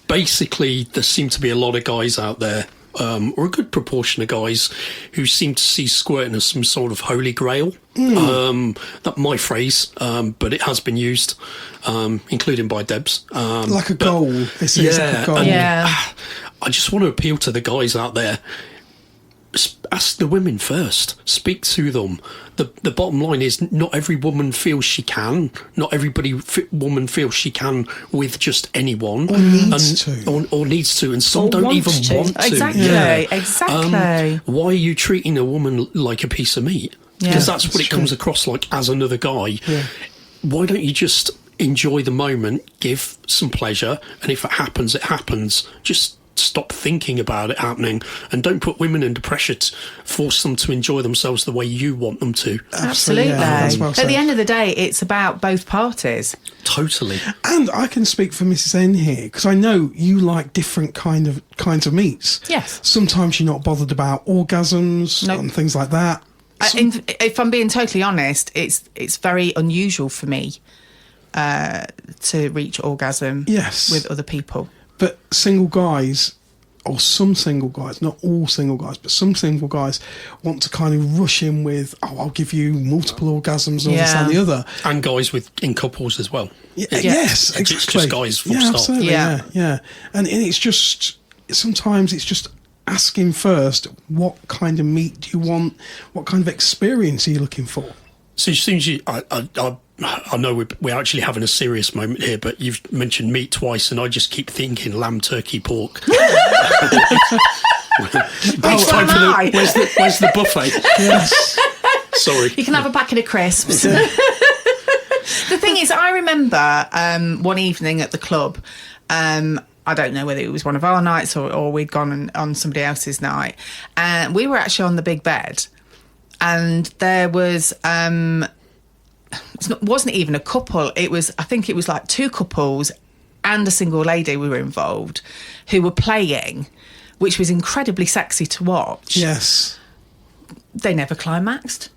Basically, there seem to be a lot of guys out there, or a good proportion of guys, who seem to see squirting as some sort of holy grail. That's my phrase, but it has been used, including by Debs. Like a goal. It's like a goal. Yeah. I just want to appeal to the guys out there. Ask the women first. Speak to them. The bottom line is, not every woman feels she can. Not every woman feels she can with just anyone. Or needs to. Or needs to. And some Or don't wants even to. want to. Exactly. Yeah. Exactly. Why are you treating a woman like a piece of meat? Because that's what it comes across like as another guy. Yeah. Why don't you just enjoy the moment, give some pleasure, and if it happens, it happens. Just stop thinking about it happening, and don't put women under pressure to force them to enjoy themselves the way you want them to. Absolutely. Yeah, that's well At said. the end of the day, it's about both parties. Totally. And I can speak for Mrs. N here, because I know you like different kinds of meats. Yes. Sometimes you're not bothered about orgasms Nope. and things like that. If I'm being totally honest, it's very unusual for me to reach orgasm with other people. But single guys, or some single guys, not all single guys, but some single guys want to kind of rush in with, I'll give you multiple orgasms, and this and the other. And guys in couples as well. Yes, exactly. It's just guys full stop. Absolutely, yeah. And it's just, sometimes it's just asking first, what kind of meat do you want? What kind of experience are you looking for? So as soon as I know we're actually having a serious moment here, but you've mentioned meat twice, and I just keep thinking lamb, turkey, pork. It's time for where's the buffet? Yes. Sorry. You can have a packet of crisps. The thing is, I remember one evening at the club, I don't know whether it was one of our nights or we'd gone on somebody else's night, and we were actually on the big bed, and there was... it wasn't even a couple. I think it was like two couples and a single lady we were involved who were playing, which was incredibly sexy to watch. Yes. They never climaxed.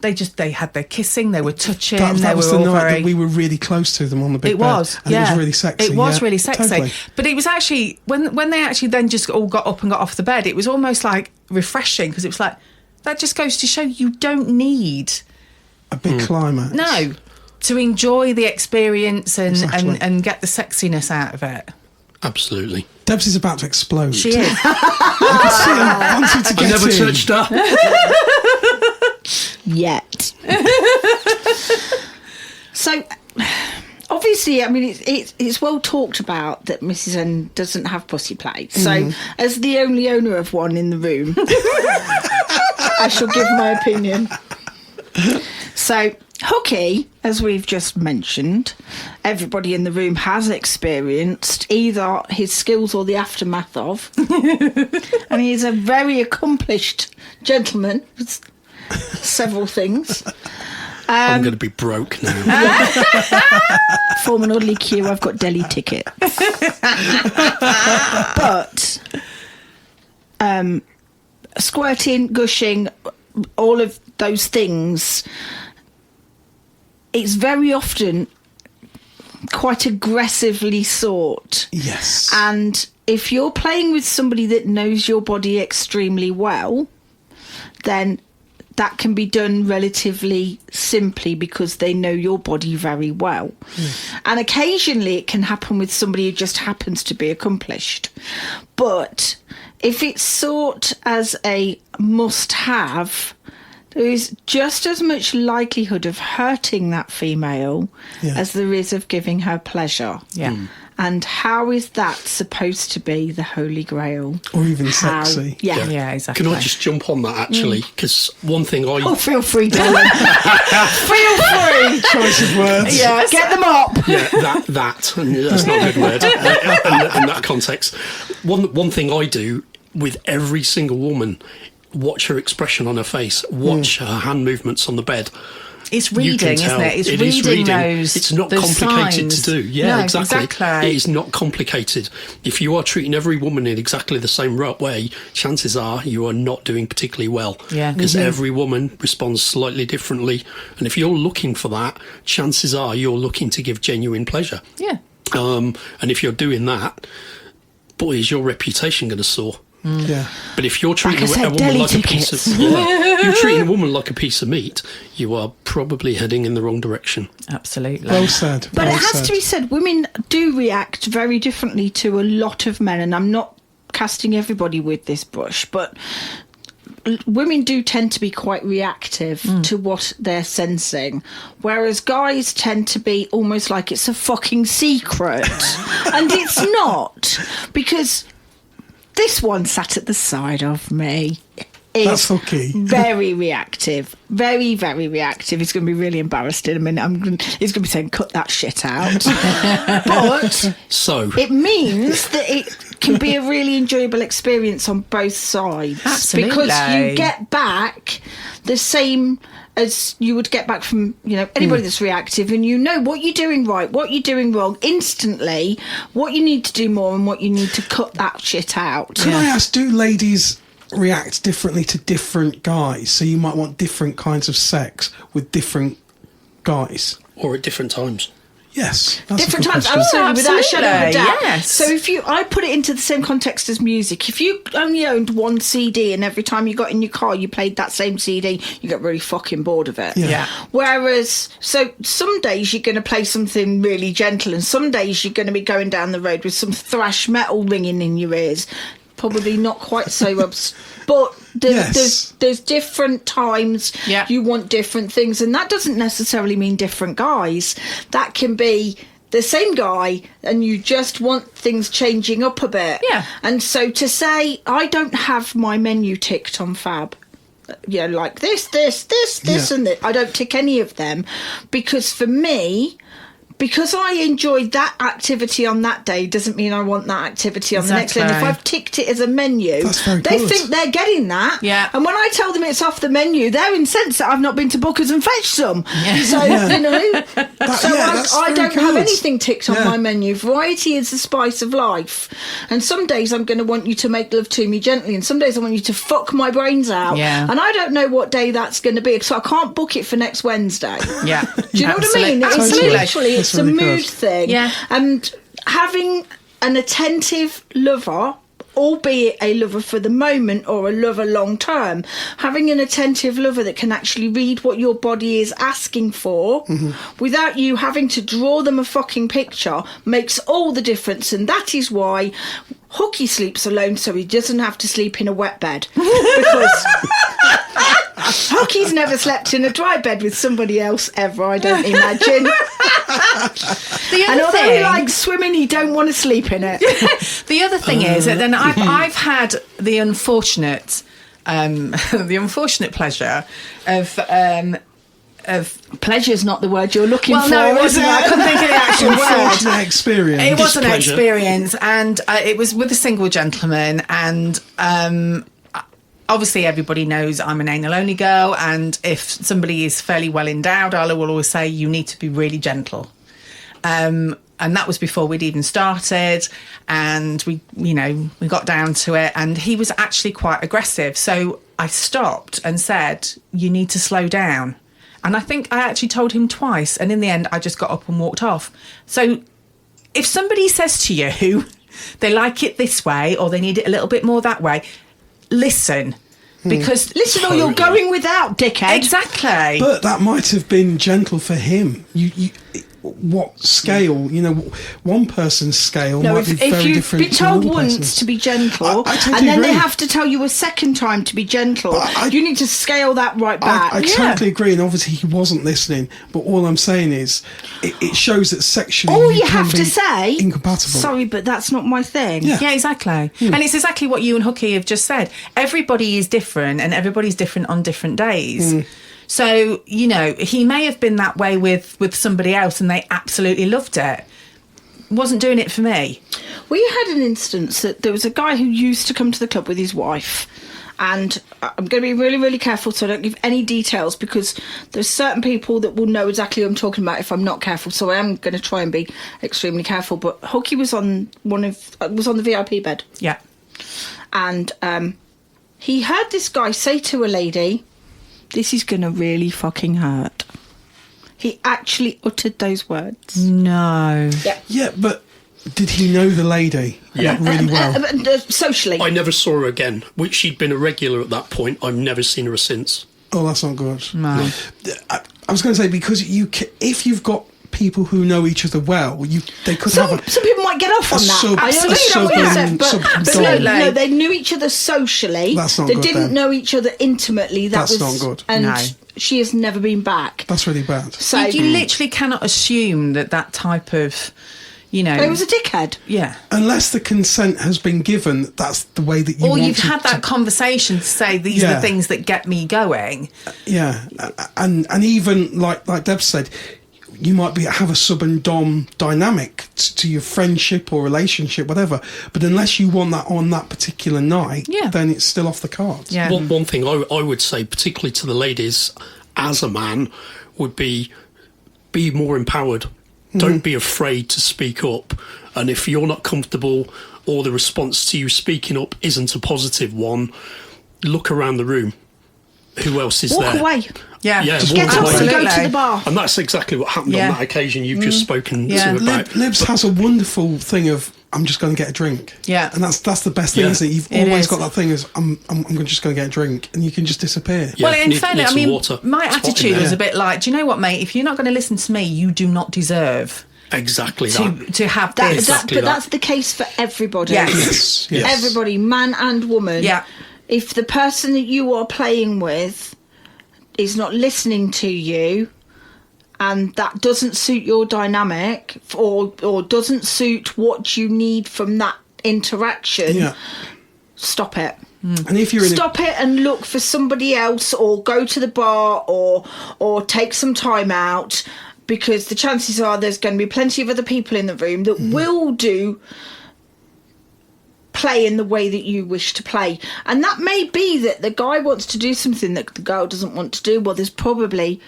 They had their kissing, they were touching, That was they the were all night very... that we were really close to them on the big bed. It was, and it was really sexy. It was really sexy. Totally. But it was actually, when they actually then just all got up and got off the bed, it was almost like refreshing, because it was like, that just goes to show you don't need... a big climax. No, to enjoy the experience and get the sexiness out of it. Absolutely. Debs is about to explode. She is. I can see her wanting to get I never in. touched her. Yet. So, obviously, I mean, it's well talked about that Mrs. N doesn't have pussy play. So, as the only owner of one in the room, I shall give my opinion. So, Hooky, as we've just mentioned, everybody in the room has experienced either his skills or the aftermath of. And he is a very accomplished gentleman with several things. I'm going to be broke now. Form an oddly queue, I've got deli tickets. But squirting, gushing, all of those things, it's very often quite aggressively sought. Yes. And if you're playing with somebody that knows your body extremely well, then that can be done relatively simply because they know your body very well. And occasionally it can happen with somebody who just happens to be accomplished. But if it's sought as a must-have, there is just as much likelihood of hurting that female as there is of giving her pleasure. Yeah. And how is that supposed to be the Holy Grail? Or even sexy. Yeah. Exactly. Can I just jump on that, actually? Because one thing Oh, feel free, darling. Feel free. Choice of words. Yeah, get them up. that's not a good word in that context. One thing I do with every single woman, watch her expression on her face, watch her hand movements on the bed. It's reading, isn't it? It's reading those. It's not those complicated signs. to do. Yeah, No, exactly. It is not complicated. If you are treating every woman in exactly the same way, chances are you are not doing particularly well. Yeah. Because every woman responds slightly differently. And if you're looking for that, chances are you're looking to give genuine pleasure. Yeah. And if you're doing that, boy, is your reputation going to soar. Yeah. But if you're treating Like I said, a woman deli like tickets. a piece of you're treating a woman like a piece of meat, you are probably heading in the wrong direction. Absolutely. Well said. But well it has said. to be said, women do react very differently to a lot of men, and I'm not casting everybody with this brush, but women do tend to be quite reactive to what they're sensing, whereas guys tend to be almost like it's a fucking secret. And it's not, because this one sat at the side of me. That's Hooky. Very reactive. Very, very reactive. He's going to be really embarrassed in a minute. He's going to be saying, cut that shit out. But So it means that it can be a really enjoyable experience on both sides. Absolutely. Because you get back the same as you would get back from, anybody that's reactive, and you know what you're doing right, what you're doing wrong instantly, what you need to do more and what you need to cut that shit out. Can I ask, do ladies react differently to different guys? So you might want different kinds of sex with different guys? or at different times. Yes. That's Different a good times, question. absolutely, without a shadow of a doubt. Yes. So I put it into the same context as music. If you only owned one CD and every time you got in your car you played that same CD, you get really fucking bored of it. Yeah. Whereas, so some days you're going to play something really gentle, and some days you're going to be going down the road with some thrash metal ringing in your ears. Probably not quite so but there's different times you want different things, and that doesn't necessarily mean different guys. That can be the same guy and you just want things changing up a bit. And so to say I don't have my menu ticked on Fab, like this and this, I don't tick any of them, because for me, because I enjoyed that activity on that day doesn't mean I want that activity on the next day. And if I've ticked it as a menu, they think they're getting that. And when I tell them it's off the menu, they're incensed that I've not been to Booker's and fetched some. So, I don't have anything ticked on my menu. Variety is the spice of life. And some days I'm going to want you to make love to me gently, and some days I want you to fuck my brains out. And I don't know what day that's going to be, so I can't book it for next Wednesday. Do you know what I mean? Absolutely. It's a mood thing. And having an attentive lover, albeit a lover for the moment or a lover long term, having an attentive lover that can actually read what your body is asking for without you having to draw them a fucking picture makes all the difference. And that is why Hooky sleeps alone, so he doesn't have to sleep in a wet bed. Because Hooky's never slept in a dry bed with somebody else ever, I don't imagine. And although he likes swimming, he don't want to sleep in it. The other thing is that then I've had the unfortunate pleasure of pleasure's not the word you're looking for. No, it wasn't. I couldn't think of the actual word. Unfortunate experience. It was an experience, and it was with a single gentleman, and obviously everybody knows I'm an anal only girl, and if somebody is fairly well endowed, I will always say you need to be really gentle. And that was before we'd even started, and we got down to it, and he was actually quite aggressive. So I stopped and said, you need to slow down. And I think I actually told him twice. And in the end, I just got up and walked off. So if somebody says to you, they like it this way or they need it a little bit more that way, listen. Because Listen, or you're going without, dickhead. exactly. But that might have been gentle for him. What scale? You know, one person's scale might be very if you've different. been told to another once person's. to be gentle, I totally and then they agree. have to tell you a second time to be gentle, But you need to scale that right back. I totally agree, and obviously he wasn't listening. But all I'm saying is, it shows that sexually All you can have be to say, incompatible. sorry, but that's not my thing. Yeah. Yeah, exactly. And it's exactly what you and Hooky have just said. Everybody is different and everybody's different on different days. So, you know, he may have been that way with somebody else and they absolutely loved it. Wasn't doing it for me. We had an instance that there was a guy who used to come to the club with his wife. And I'm going to be really, really careful so I don't give any details because there's certain people that will know exactly what I'm talking about if I'm not careful. So I am going to try and be extremely careful. But Hooky was on the VIP bed. Yeah. And he heard this guy say to a lady, "This is going to really fucking hurt." He actually uttered those words. No. Yeah, but did he know the lady? Yeah. really well. Socially. I never saw her again, which she'd been a regular at that point. I've never seen her since. Oh, that's not good. No. I was going to say because if you've got people who know each other well, they could Some have people might get off on that. I understand what you said, but Absolutely. no, they knew each other socially. That's not they good didn't then. know each other intimately. That's not good. And No. she has never been back. That's really bad. So You literally cannot assume that type of, you know... it was a dickhead. Yeah. Unless the consent has been given, that's the way that you Or want you've to, had that conversation to say, these are Yeah. the things that get me going. Yeah, and even like Debs said, you might have a sub and dom dynamic to your friendship or relationship, whatever. But unless you want that on that particular night, Yeah. then it's still off the cards. Yeah. One thing I would say, particularly to the ladies, as a man, would be more empowered. Don't be afraid to speak up. And if you're not comfortable or the response to you speaking up isn't a positive one, look around the room. Who else is there? Walk away. Yeah. Yeah, Just walk get up away. and go to Absolutely. the bar. And that's exactly what happened Yeah. on that occasion you've just spoken Yeah. to about. Libs has a wonderful thing of I'm just going to get a drink. Yeah. and that's the best thing, Yeah. isn't it? You've It always is. got that thing as I'm just going to get a drink, and you can just disappear. Yeah, Well, in need fairness, I some mean, water. my It's hot in attitude there. was a bit like, do you know what, mate? If you're not going to listen to me, you do not deserve Exactly that. to have That, this. that, Exactly but that. that's the case for everybody. Yes. Yes. Everybody, man and woman. Yeah. If the person that you are playing with is not listening to you and that doesn't suit your dynamic or doesn't suit what you need from that interaction, Yeah. stop it. And if you're in Stop it and look for somebody else or go to the bar or take some time out, because the chances are there's going to be plenty of other people in the room that will play in the way that you wish to play. And that may be that the guy wants to do something that the girl doesn't want to do. Well, there's probably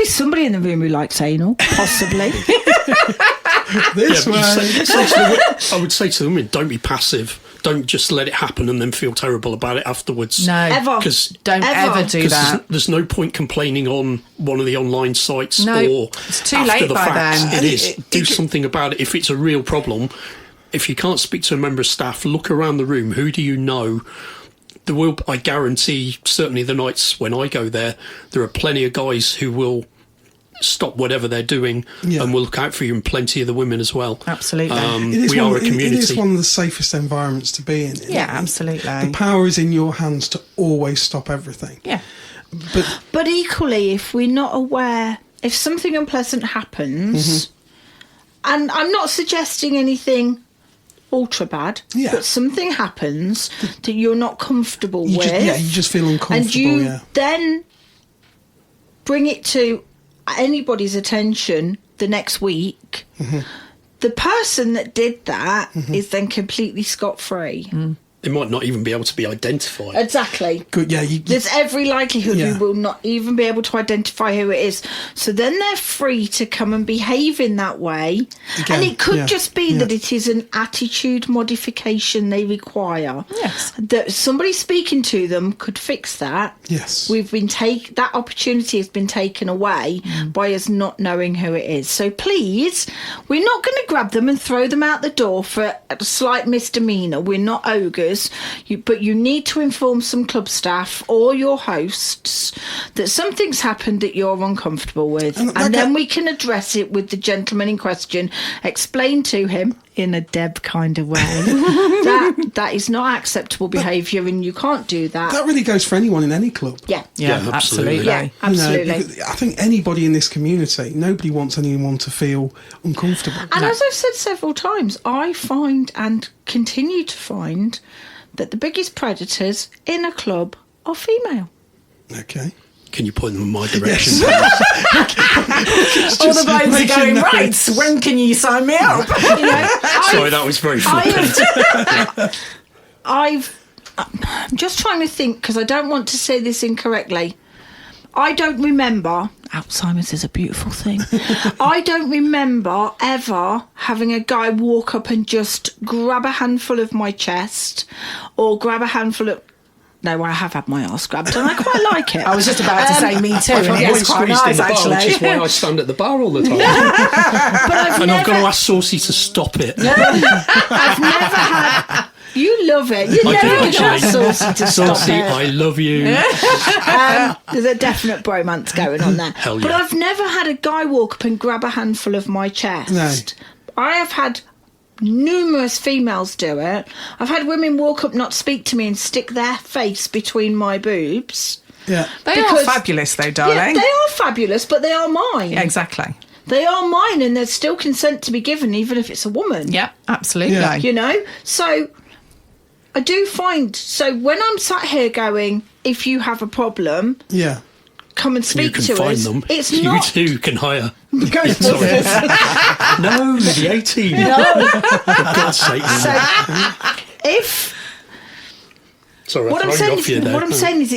somebody in the room who likes anal, possibly. this Yeah, but way, I would say to them, don't be passive. Don't just let it happen and then feel terrible about it afterwards. No. Ever. Don't Ever. ever do Because that. there's no point complaining on one of the online sites No, or it's too after late the by fact. then. It And is. Do something about it. If it's a real problem, if you can't speak to a member of staff, look around the room. Who do you know? There will. I guarantee, certainly the nights when I go there are plenty of guys who will stop whatever they're doing and will look out for you, and plenty of the women as well. Absolutely. We are a It community. is one of the safest environments to be in. Yeah, absolutely. The power is in your hands to always stop everything. Yeah. But equally, if we're not aware, if something unpleasant happens, and I'm not suggesting anything ultra bad, Yeah. but something happens that you're not comfortable You with, you just feel uncomfortable. and you yeah. then bring it to anybody's attention the next week, the person that did that is then completely scot-free. They might not even be able to be identified. Exactly. Good, yeah. There's every likelihood Yeah. you will not even be able to identify who it is. So then they're free to come and behave in that way. Again, And it could yeah, just be yeah. that it is an attitude modification they require. Yes. That somebody speaking to them could fix that. Yes. That opportunity has been taken away by us not knowing who it is. So please, we're not going to grab them and throw them out the door for a slight misdemeanor. We're not ogres. But you need to inform some club staff or your hosts that something's happened that you're uncomfortable with, and then we can address it with the gentleman in question. Explain to him in a Deb kind of way that is not acceptable behaviour, and you can't do that. That really goes for anyone in any club. Yeah, Yeah, absolutely. yeah, absolutely. Because I think anybody in this community, nobody wants anyone to feel uncomfortable. And as I've said several times, I find and continue to find that the biggest predators in a club are female. Okay. Can you point them in my direction? All the blokes are making going, notes. right, when can you sign me up? You know, Sorry, that was very flippant. I'm just trying to think, because I don't want to say this incorrectly. I don't remember. Alzheimer's is a beautiful thing. I don't remember ever having a guy walk up and just grab a handful of my chest or grab a handful of. No, I have had my arse grabbed, and I quite like it. I was just about to say me too, I've and had it mine is quite squeezed in nice the bar, which is actually. why I stand at the bar all the time. But I've And I've got to never, ask Saucy to stop it. I've never had. You love it. You I never do, get that actually. Saucy to stop Saucy, it. I love you. There's a definite bromance going on there. Hell But yeah. I've never had a guy walk up and grab a handful of my chest. No. I have had numerous females do it. I've had women walk up, not speak to me, and stick their face between my boobs. Yeah. They are Because- fabulous though, Yeah, darling. they are fabulous, but they are mine. Yeah, exactly. They are mine, and there's still consent to be given, even if it's a woman. Yeah, absolutely. Yeah. You know? So I do find, so when I'm sat here going, if you have a problem, Yeah. come and You speak can to find us. them. It's you not too can hire. Ghostbusters. No, the 18. For God's sake. If Sorry, what I'm I've thrown you off you saying, there. what I'm saying is,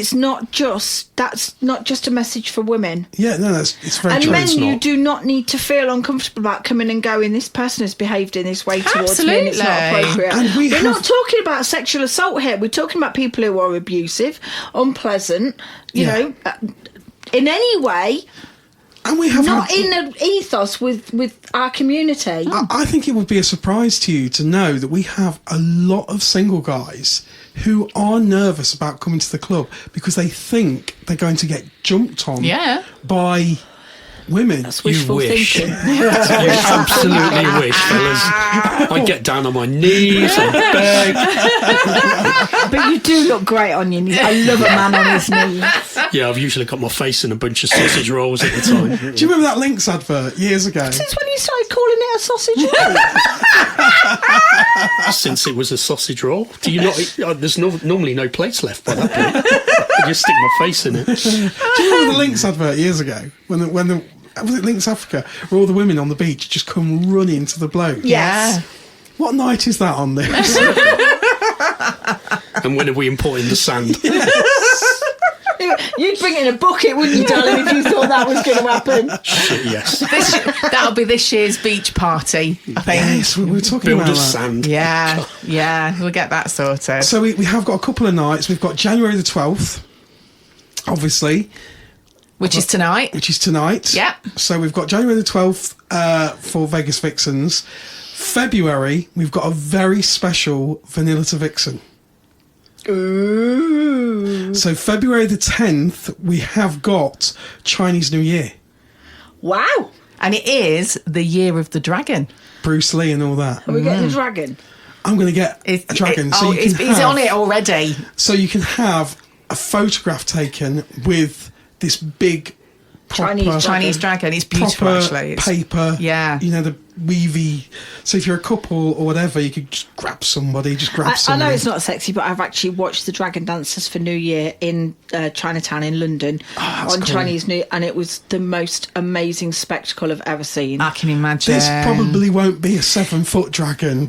that's not just a message for women. Yeah, no, it's very And true. men, it's you not. do not need to feel uncomfortable about coming and going, this person has behaved in this way towards me and it's not Absolutely. appropriate. And We're not talking about sexual assault here. We're talking about people who are abusive, unpleasant, you Yeah. know, in any way, And we have not had, in an ethos with our community. I think it would be a surprise to you to know that we have a lot of single guys who are nervous about coming to the club because they think they're going to get jumped on Yeah. by women. That's wishful wish. thinking. You absolutely wish, fellas. I get down on my knees and beg. But you do look great on your knees. I love a man on his knees. Yeah, I've usually got my face in a bunch of sausage rolls at the time. Do you remember that Lynx advert years ago? Since when you started calling it a sausage roll? Since it was a sausage roll. Do you not? There's normally no plates left by that point. I just stick my face in it. Do you remember the Lynx advert years ago when the was it Lynx Africa where all the women on the beach just come running to the bloke? Yes. What night is that on this? And when are we importing the sand? You'd bring it in a bucket, wouldn't you, darling, if you thought that was going to happen? Shit, yes. That'll be this year's beach party, I think. Yes, we were talking Build about of that. sand. Yeah, we'll get that sorted. So we have got a couple of nights. We've got January the 12th, obviously, Which is tonight. which is tonight. Yep. So we've got January the 12th for Vegas Vixens. February, we've got a very special Vanilla to Vixen. Ooh. So February the 10th, we have got Chinese New Year. Wow. And it is the year of the dragon. Bruce Lee and all that. Are we getting a dragon? I'm going to get a dragon. He's on it already. So you can have a photograph taken with this big proper, Chinese dragon. It's beautiful, proper actually. It's, paper. Yeah. You know, the weavy. So if you're a couple or whatever, you could just grab somebody, I somebody. know it's not sexy, but I've actually watched the dragon dancers for New Year in Chinatown in London that's on cool. Chinese New, and it was the most amazing spectacle I've ever seen. I can imagine. This probably won't be a 7-foot dragon.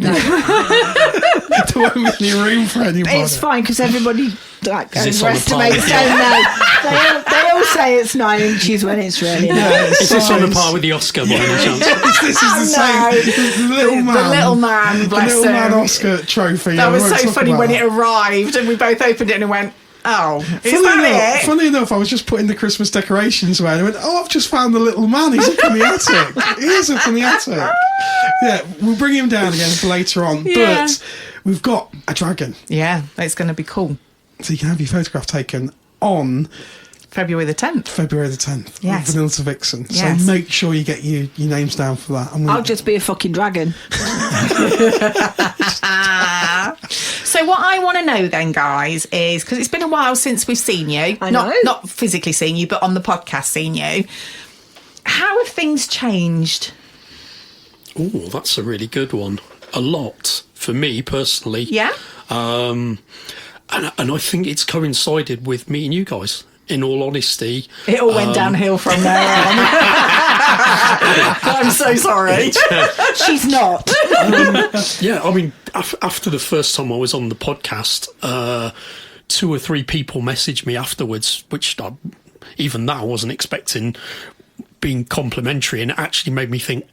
There won't be any room for anybody. It's fine because everybody like this on a par overestimates, with don't they? They all say it's 9 inches when it's really not. Yeah, it's Is this on a fine. par with the Oscar by any chance? This is the No. same. The little man. The little man, The bless little man him. Oscar trophy. That I was won't so talk funny about when that. it arrived and we both opened it and went, oh, is that it? Funny enough, I was just putting the Christmas decorations away and I went, oh, I've just found the little man. He's up in the attic. He is up in the attic. Yeah, we'll bring him down again for later on. Yeah. But we've got a dragon. Yeah, it's going to be cool. So you can have your photograph taken on February the 10th. February the 10th. Yes. Vanilla to Vixen. Yes. So make sure you get your names down for that. And I'll just be a fucking dragon. So what I want to know then, guys, is because it's been a while since we've seen you. I know. Not physically seen you, but on the podcast seen you. How have things changed? Oh, that's a really good one. A lot for me personally. Yeah? And I think it's coincided with meeting you guys, in all honesty. It all went downhill from there on. I'm so sorry. She's not. Yeah, I mean, after the first time I was on the podcast, 2 or 3 people messaged me afterwards, which even that I wasn't expecting, being complimentary, and it actually made me think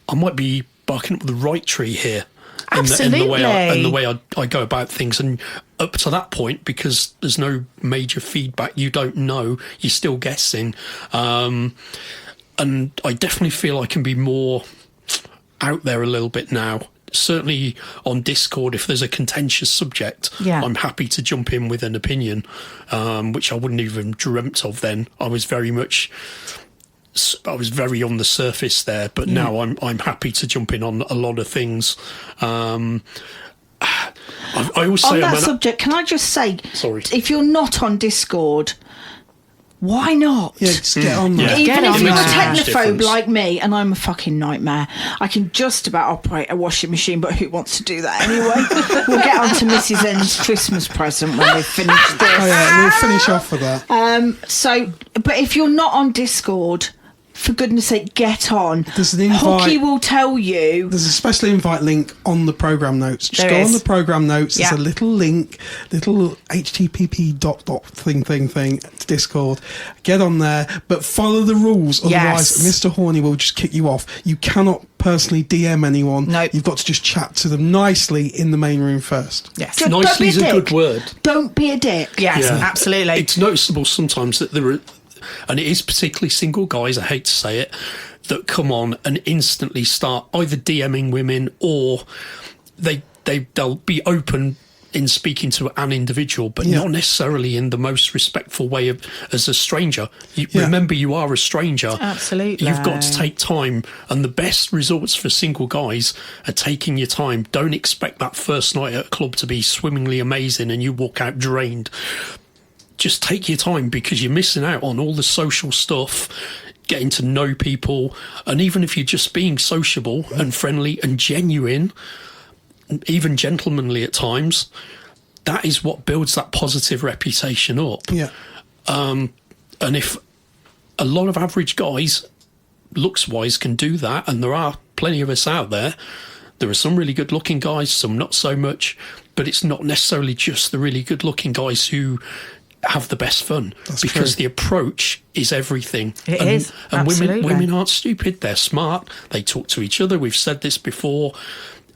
I might be barking up the right tree here. Absolutely. In the way I go about things. And up to that point, because there's no major feedback, you don't know, you're still guessing. And I definitely feel I can be more out there a little bit now. Certainly on Discord, if there's a contentious subject, Yeah. I'm happy to jump in with an opinion, which I wouldn't even dreamt of then. I was very on the surface there, but now I'm happy to jump in on a lot of things. I always say On that subject, can I just say, Sorry. if you're not on Discord, why not? Yeah, just get on there. Yeah. Even Get if on you're a there. technophobe Difference. like me, and I'm a fucking nightmare, I can just about operate a washing machine, but who wants to do that anyway? We'll get on to Mrs. N's Christmas present when we've finished this. Oh, yeah, we'll finish off with that. But if you're not on Discord, for goodness sake, get on. There's an invite. Hooky will tell you. There's a special invite link on the program notes. Just There go on is. the program notes. There's Yeah. a little link, little HTTP dot thing to Discord. Get on there, but follow the rules. Otherwise, Yes. Mr. Horny will just kick you off. You cannot personally DM anyone. Nope. You've got to just chat to them nicely in the main room first. Yes. Just don't nicely be is a dick. good word. Don't be a dick. Yes, Yeah. absolutely. It's noticeable sometimes that there are, and it is particularly single guys, I hate to say it, that come on and instantly start either DMing women, or they'll be open in speaking to an individual, but Yeah. not necessarily in the most respectful way as a stranger. Yeah. Remember, you are a stranger. Absolutely. You've got to take time, and the best results for single guys are taking your time. Don't expect that first night at a club to be swimmingly amazing and you walk out drained. Just take your time, because you're missing out on all the social stuff, getting to know people, and even if you're just being sociable and friendly and genuine, even gentlemanly at times, that is what builds that positive reputation up. Yeah. And if a lot of average guys, looks-wise, can do that, and there are plenty of us out there, there are some really good-looking guys, some not so much, but it's not necessarily just the really good-looking guys who have the best fun, That's because true. the approach is everything. It and, is, and absolutely. women aren't stupid, they're smart, they talk to each other. We've said this before,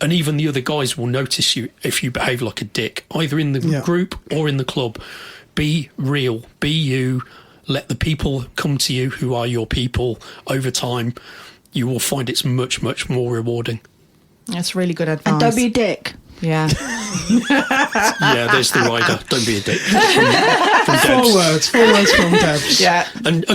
and even the other guys will notice you if you behave like a dick, either in the Yeah. group or in the club. Be real, be you, let the people come to you who are your people. Over time, you will find it's much, much more rewarding. That's really good advice. And don't be a dick. Yeah. Yeah, there's the rider. Don't be a dick. From Debs. 4 words from Debs. Yeah. And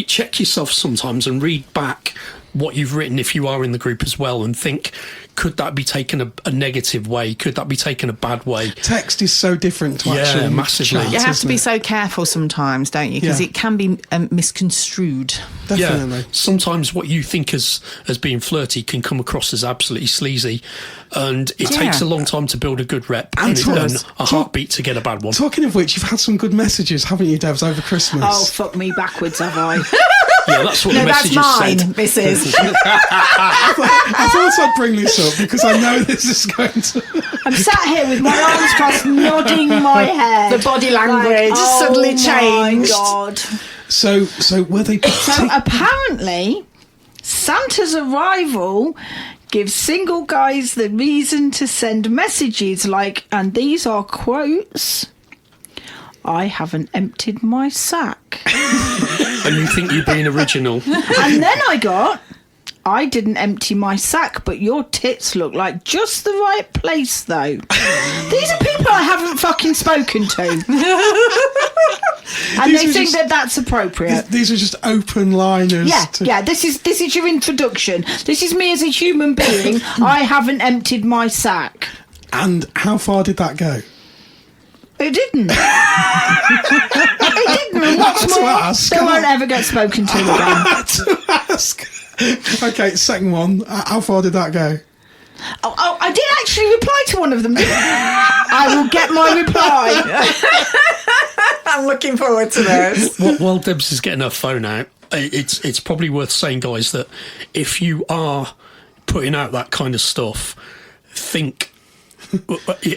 check yourself sometimes and read back what you've written if you are in the group as well, and think, could that be taken a negative way? Could that be taken a bad way? Text is so different to Yeah, actually massively. chat, You have to isn't be it? so careful sometimes, don't you? Because Yeah. it can be misconstrued. Definitely. Yeah, sometimes what you think as being flirty can come across as absolutely sleazy, and it Yeah. takes a long time to build a good rep, And and Thomas, a heartbeat to get a bad one. Talking of which, you've had some good messages, haven't you, Debs, over Christmas? Oh, fuck me backwards, have I? Yeah, that's what No, the that's message mine, said. Mrs. I thought I'd bring this up because I know this is going to. I'm sat here with my arms crossed, nodding my head. The body language suddenly changed. Oh my God. So were they? So apparently, Santa's arrival gives single guys the reason to send messages like, and these are quotes, "I haven't emptied my sack." And you think you're being original. And then I got, "I didn't empty my sack, but your tits look like just the right place, though." These are people I haven't fucking spoken to. And These they are think just- that that's appropriate. These are just open liners. Yeah, this is your introduction. This is me as a human being. I haven't emptied my sack. And how far did that go? It didn't. It didn't. And what's had to more, ask. they won't ever get spoken to again. To ask. Okay, second one. How far did that go? Oh, I did actually reply to one of them. I will get my reply. I'm looking forward to this. While Debs is getting her phone out, it's probably worth saying, guys, that if you are putting out that kind of stuff, think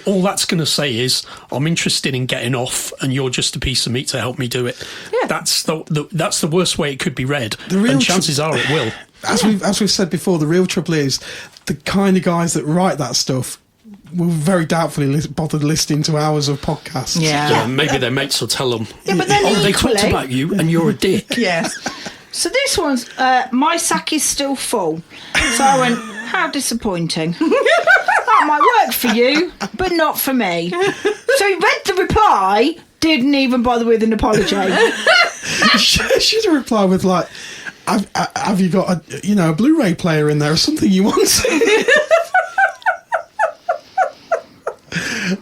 all that's going to say is, I'm interested in getting off, and you're just a piece of meat to help me do it. Yeah. That's the worst way it could be read, real and chances are it will. As we've said before, the real trouble is the kind of guys that write that stuff will very doubtfully bother listening to hours of podcasts. Yeah. Maybe their mates will tell them. Yeah, but then they talked equally- about you, and you're a dick. Yes. So this one's, "My sack is still full." So I went, "How disappointing." "That might work for you, but not for me." So he read the reply, didn't even bother with an apology. Should have replied with like, have you got a Blu-ray player in there or something you want?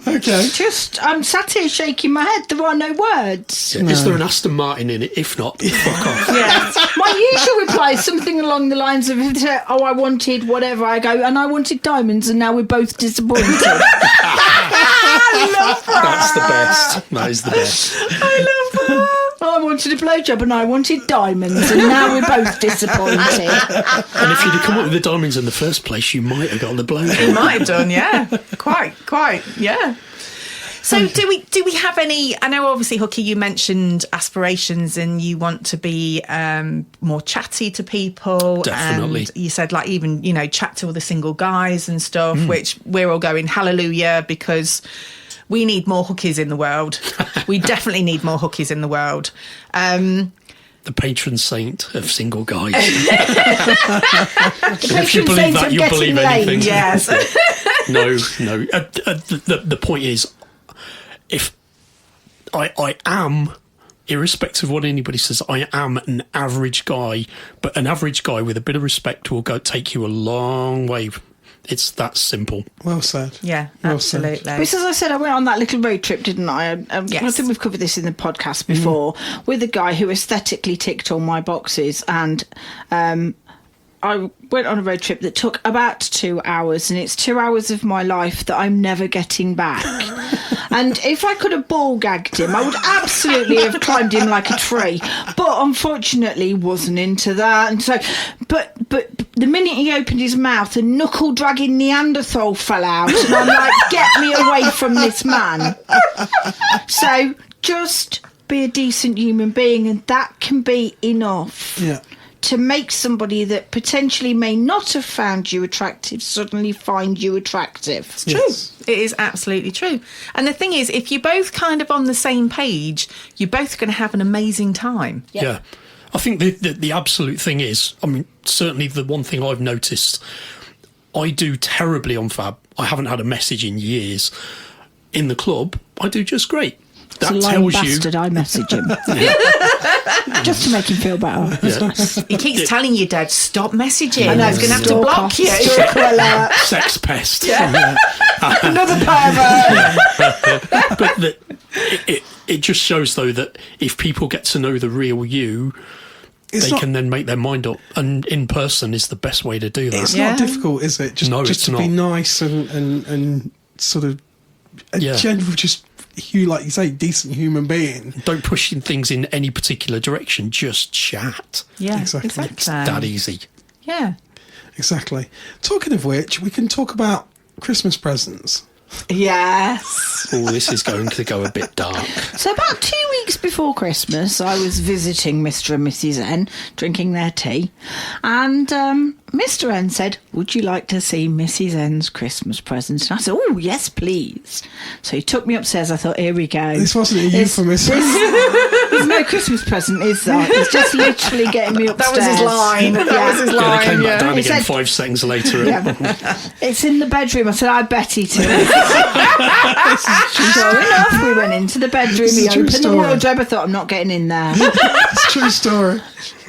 Okay. Just, I'm sat here shaking my head. There are no words. Is there an Aston Martin in it? If not, fuck off. Yes. My usual reply is something along the lines of, "Oh, I wanted whatever." I go, "And I wanted diamonds, and now we're both disappointed." I love that. That's the best. That is the best. I love that. "Oh, I wanted a blowjob, and I wanted diamonds, and now we're both disappointed." And if you'd have come up with the diamonds in the first place, you might have got the blow. You might have done, yeah. Quite, yeah. So do we have any, I know obviously, Hooky, you mentioned aspirations and you want to be more chatty to people. Definitely. And you said like even, chat to all the single guys and stuff, which we're all going hallelujah, because we need more hookies in the world. We definitely need more hookies in the world. The patron saint of single guys. The If you patron believe saint that, of you getting believe laid. anything. Yes. No. The point is, if I am, irrespective of what anybody says, I am an average guy, but an average guy with a bit of respect will take you a long way. It's that simple. Well said. Yeah, Well said. absolutely. Because as I said, I went on that little road trip, didn't I? I Yes. think we've covered this in the podcast before, with a guy who aesthetically ticked all my boxes. And I went on a road trip that took about 2 hours, and it's 2 hours of my life that I'm never getting back. And if I could have ball gagged him, I would absolutely have climbed him like a tree. But unfortunately, wasn't into that. And so, but the minute he opened his mouth, a knuckle dragging Neanderthal fell out, and I'm like, get me away from this man. So just be a decent human being, and that can be enough. Yeah. To make somebody that potentially may not have found you attractive suddenly find you attractive. It's true. It is absolutely true. And the thing is, if you're both kind of on the same page, you're both going to have an amazing time. Yeah. I think the absolute thing is, I mean, certainly the one thing I've noticed, I do terribly on Fab. I haven't had a message in years. In the club, I do just great. That It's a lying tells bastard, I message him. Just to make him feel better. He keeps telling you, Dad, stop messaging. I know, He's going to have to block you. Stalker alert. sex pest. Another pervert. But it just shows, though, that if people get to know the real you, they can then make their mind up. And in person is the best way to do that. It's Yeah. not difficult, is it? Just No, just it's to be not. nice and sort of a Yeah. general just like you say, decent human being. Don't push things in any particular direction. Just chat. Yeah, Exactly. It's that easy. Yeah. Exactly. Talking of which, we can talk about Christmas presents. Yes. Oh, this is going to go a bit dark. So about 2 weeks before Christmas, I was visiting Mr. and Mrs. N, drinking their tea, and Mr. N said, "Would you like to see Mrs. N's Christmas present?" And I said, "Oh, yes, please." So he took me upstairs. I thought, here we go. This wasn't a euphemism. There's no Christmas present, is there? He's just literally getting me upstairs. That was his line. That was his Yeah, line. they came back down He again said- 5 seconds later. It's in the bedroom. I said, I bet it is. Sure enough, we went into the bedroom. This is He a true opened the story. wardrobe. I thought, I'm not getting in there. It's a true story.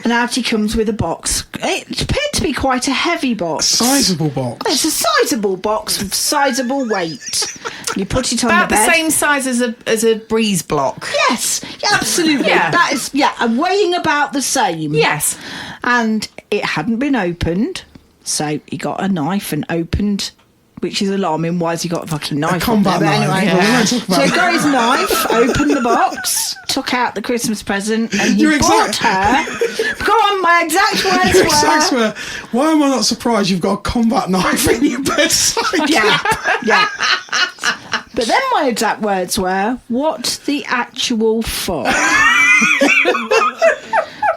And out he comes with a box. It appeared to be quite a heavy box. Sizable box. It's a sizable box with sizable weight. You put it on About the the bed. same size as a breeze block. Yes, absolutely. Yeah. That is, weighing about the same. Yes. And it hadn't been opened, so he got a knife and opened, which is alarming. Why has he got a fucking knife? combat up there? But knife. anyway, Yeah, we won't talk about so he that. got his knife, opened the box, took out the Christmas present, and he Your bought exact- her. Go on, my exact words Your were. exact word. Why am I not surprised you've got a combat knife in your bedside? Yeah. But then my exact words were, "What the actual fuck?"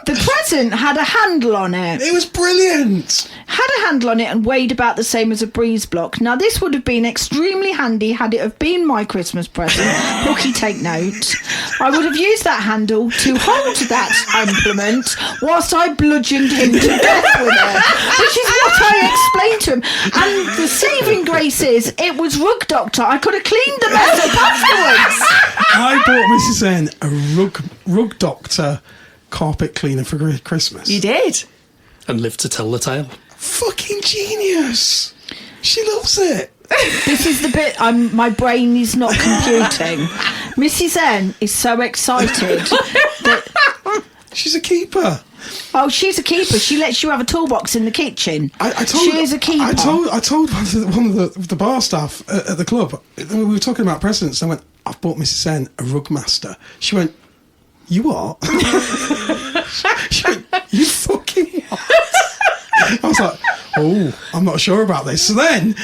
The present had a handle on it. It was brilliant. Had a handle on it and weighed about the same as a breeze block. Now, this would have been extremely handy had it have been my Christmas present. Hooky, take note. I would have used that handle to hold that implement whilst I bludgeoned him to death with it, which is what I explained to him. And the saving grace is, it was Rug Doctor. I could have cleaned the mess up afterwards. I bought Mrs. N a rug doctor carpet cleaner for Christmas. You did. And live to tell the tale. Fucking genius. She loves it. This is the bit my brain is not computing. Mrs. N is so excited that... She's a keeper. Oh, she's a keeper. She lets you have a toolbox in the kitchen. I told, she is a keeper. I told one of the bar staff at the club. We were talking about presents. I went, "I've bought Mrs. N a rug master." She went, "You what?" She went, "You fucking what?" I was like, "Oh, I'm not sure about this." So then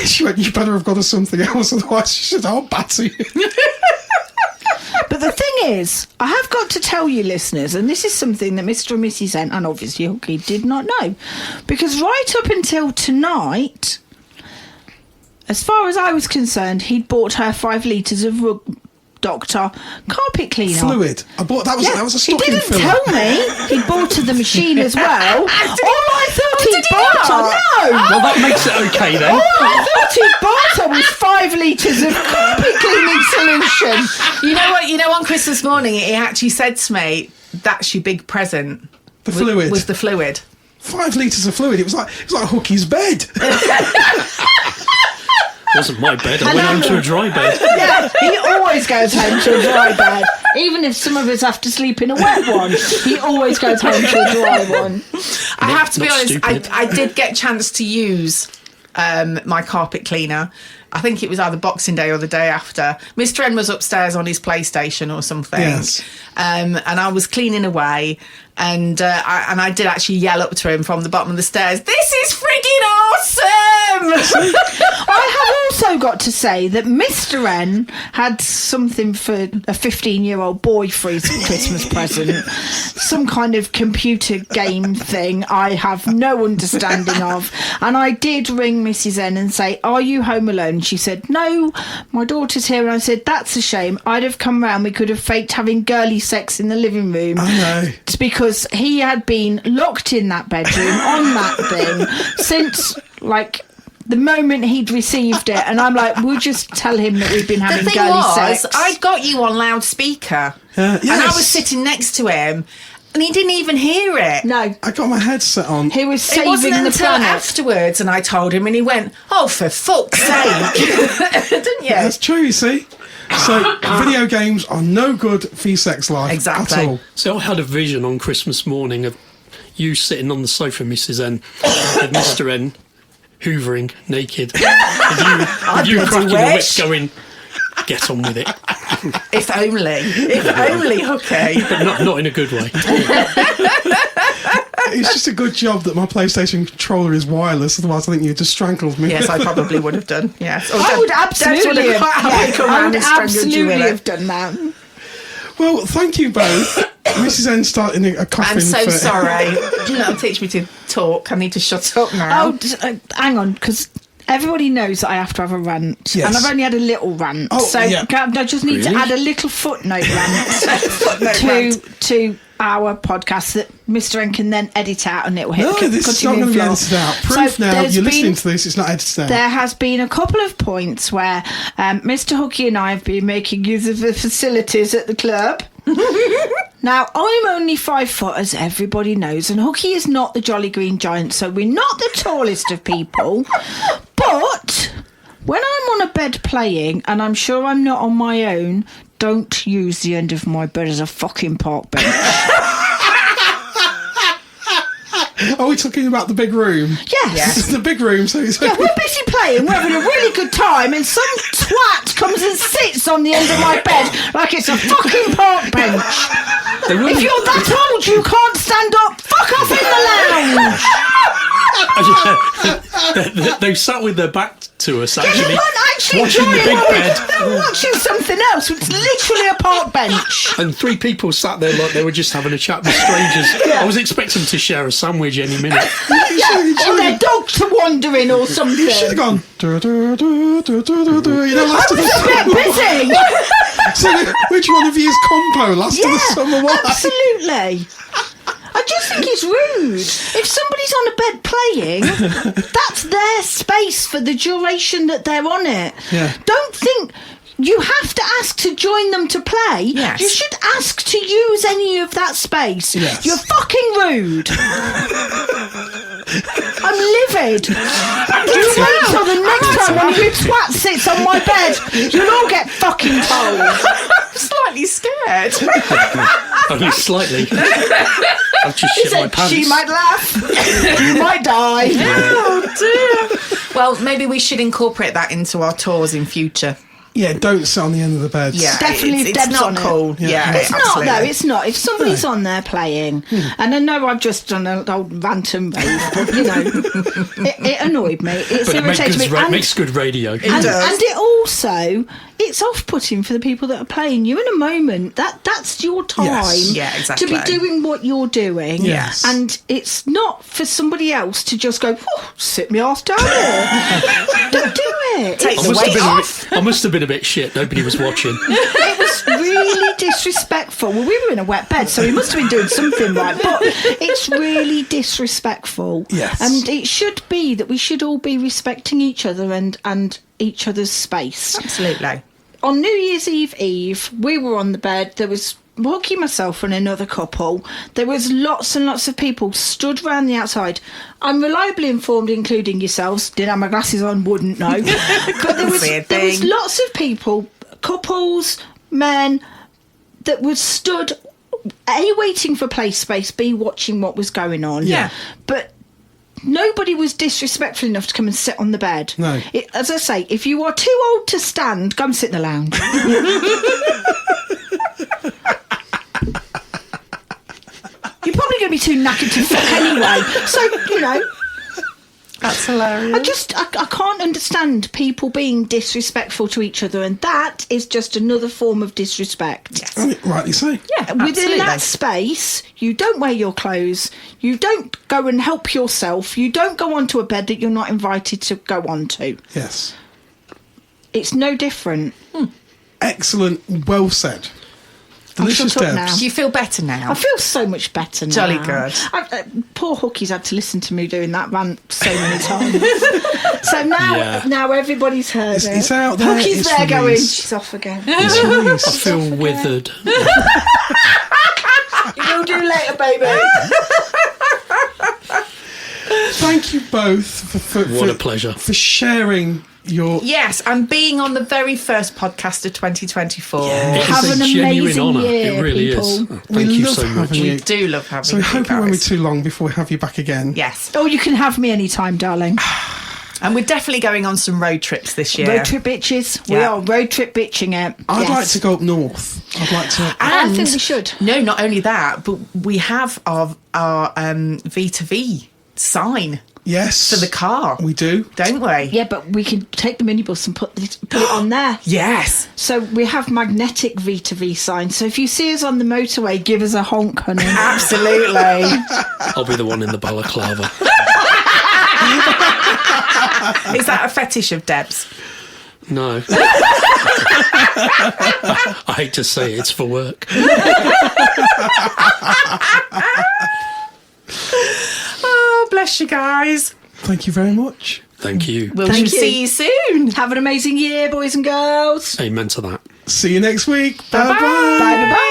she went, "You better have got us something else, otherwise," she said, "I'll batter you." But the thing is, I have got to tell you, listeners, and this is something that Mr. and Mrs. N, and obviously Hooky, did not know. Because right up until tonight, as far as I was concerned, he'd bought her 5 litres of Rug Doctor carpet cleaner. Fluid. I bought that was a he stocking didn't filler. tell me he'd bought her the machine as well. All I thought did he'd he bought her, not? no. Well, that makes it okay then. All I thought he'd bought her was 5 litres of carpet cleaning solution. You know, on Christmas morning, he actually said to me, "That's your big present." The fluid. Was the fluid. 5 litres of fluid. It was like Hooky's bed. Wasn't my bed. I went home to a dry bed. Yeah, he always goes home to a dry bed. Even if some of us have to sleep in a wet one, he always goes home to a dry one. I have to be not honest, stupid. I did get a chance to use my carpet cleaner. I think it was either Boxing Day or the day after. Mr. N was upstairs on his PlayStation or something. Yes. And I was cleaning away, and I did actually yell up to him from the bottom of the stairs, "This is frigging awesome!" I have also got to say that Mr. N had something for a 15-year-old boy for his Christmas present. Some kind of computer game thing I have no understanding of. And I did ring Mrs. N and say, "Are you home alone?" And she said, "No, my daughter's here." And I said, "That's a shame. I'd have come round. We could have faked having girly sex in the living room." I know. It's because he had been locked in that bedroom on that thing since, like, the moment he'd received it. And I'm like, we'll just tell him that we've been The having thing girly was, sex. I'd got you on loudspeaker, yes. and I was sitting next to him, and he didn't even hear it. No, I got my headset on. he was It wasn't saving the until planet. afterwards, and I told him, and he went, "Oh, for fuck's sake!" Didn't you? That's true, you see. So video games are no good for your sex life Exactly. at all. So I had a vision on Christmas morning of you sitting on the sofa, Mrs. N, with Mr. N hoovering naked. With you cracking a whip wish. going, get on with it. If only, Hooky. But not in a good way. It's just a good job that my PlayStation controller is wireless, otherwise I think you'd just strangled me. Yes, I probably would have done. Yes, I would absolutely have done that. Well, thank you both. Mrs. N starting a coffin. I'm so sorry. Do not teach me to talk. I need to shut up now. Hang on, because everybody knows that I have to have a rant, Yes. and I've only had a little rant, so I just need to add a little footnote rant to our podcast that Mr. N can then edit out, and it will hit. No, this is not going to be edited out. Proof So now. there's You're listening been- to this. It's not edited out. There has been a couple of points where Mr. Hooky and I have been making use of the facilities at the club. Now, I'm only 5 foot, as everybody knows, and Hooky is not the Jolly Green Giant, so we're not the tallest of people. But when I'm on a bed playing, and I'm sure I'm not on my own, don't use the end of my bed as a fucking park bench. Are we talking about the big room? Yes. The big room. So it's Yeah, we're busy playing, we're having a really good time, and some twat comes and sits on the end of my bed like it's a fucking park bench. If you're that old you can't stand up, fuck off in the lounge. They sat with their back to us, They actually, weren't actually watching the enjoying big it. bed. They were watching something else. It's literally a park bench. And 3 people sat there like they were just having a chat with strangers. I was expecting to share a sandwich any minute. Or their dogs to wander in or something. You should have gone. You know, last of I was a bit busy. So, which one of you is compo? Last of the summer one. Absolutely. I just think it's rude. If somebody's on a bed playing, that's their space for the duration that they're on it. Yeah. Don't think you have to ask to join them to play. Yes. You should ask to use any of that space. Yes. You're fucking rude. I'm livid. You wait till the next time one of you twats sits on my bed. You'll all get fucking told. I'm slightly scared. Only slightly. I've just shit my pants. She might laugh. You might die. Oh dear. Well, maybe we should incorporate that into our tours in future. Yeah, don't sit on the end of the bed. Yeah, Definitely it's Debs not on it. cool. Yeah, It's not absolutely. though, it's not. If somebody's on there playing, and I know I've just done an old rant and rave, but you know, it annoyed me. It's But it irritated me. makes good radio. and does. it also, it's off-putting for the people that are playing. You're in a moment, that's your time Yes. Yeah, exactly. to be doing what you're doing. Yes. And it's not for somebody else to just go, sit me ass down here. Don't do it. Take I the must, have weight been off. I must have been a bit shit. Nobody was watching. It was really disrespectful. Well, we were in a wet bed, so we must have been doing something right. But it's really disrespectful. Yes. And it should be that we should all be respecting each other and each other's space. Absolutely. On New Year's Eve, we were on the bed. There was Hooky, myself, and another couple. There was lots and lots of people stood round the outside. I'm reliably informed, including yourselves. Didn't have my glasses on, wouldn't know. But there was lots of people, couples, men, that were stood, A, waiting for play space, B, watching what was going on. Yeah. But nobody was disrespectful enough to come and sit on the bed. No. As I say, if you are too old to stand, go and sit in the lounge. You're probably going to be too knackered to fuck anyway. So, you know, That's hilarious. I can't understand people being disrespectful to each other, and that is just another form of disrespect. Yes. Right, rightly so. Yeah, Within absolutely. that space, you don't wear your clothes, you don't go and help yourself, you don't go onto a bed that you're not invited to go onto. Yes. It's no different. Excellent. Well said. Delicious shut up now. Debs. Do you feel better now? I feel so much better now. Jolly good. Poor Hooky's had to listen to me doing that rant so many times. So now everybody's heard it. It's out there, Hooky's it's there going, released. she's off again. It's I released. feel withered. You will do later, baby. Thank you both for What a pleasure. for sharing your. Yes, and being on the very first podcast of 2024. It Have is an a genuine amazing honour. year, It really people. is. We Thank you love so much. having you. We do love having So we you hope it won't be guys. too long before we have you back again. Yes. Oh, you can have me anytime, darling. And we're definitely going on some road trips this year. Road trip bitches. We Yeah. are road trip bitching it. I'd Yes. like to go up north. I'd like to. I think we should. No, not only that, but we have our V2V sign Yes. for the car. We do. Don't we? Yeah, but we can take the minibus and put it on there. Yes. So we have magnetic V2V signs. So if you see us on the motorway, give us a honk, honey. Absolutely. I'll be the one in the balaclava. Is that a fetish of Debs? No. I hate to say it, it's for work. Oh, bless you guys. Thank you very much. Thank you. We'll Thank you. see you soon. Have an amazing year, boys and girls. Amen to that. See you next week. Bye-bye. Bye-bye. Bye bye.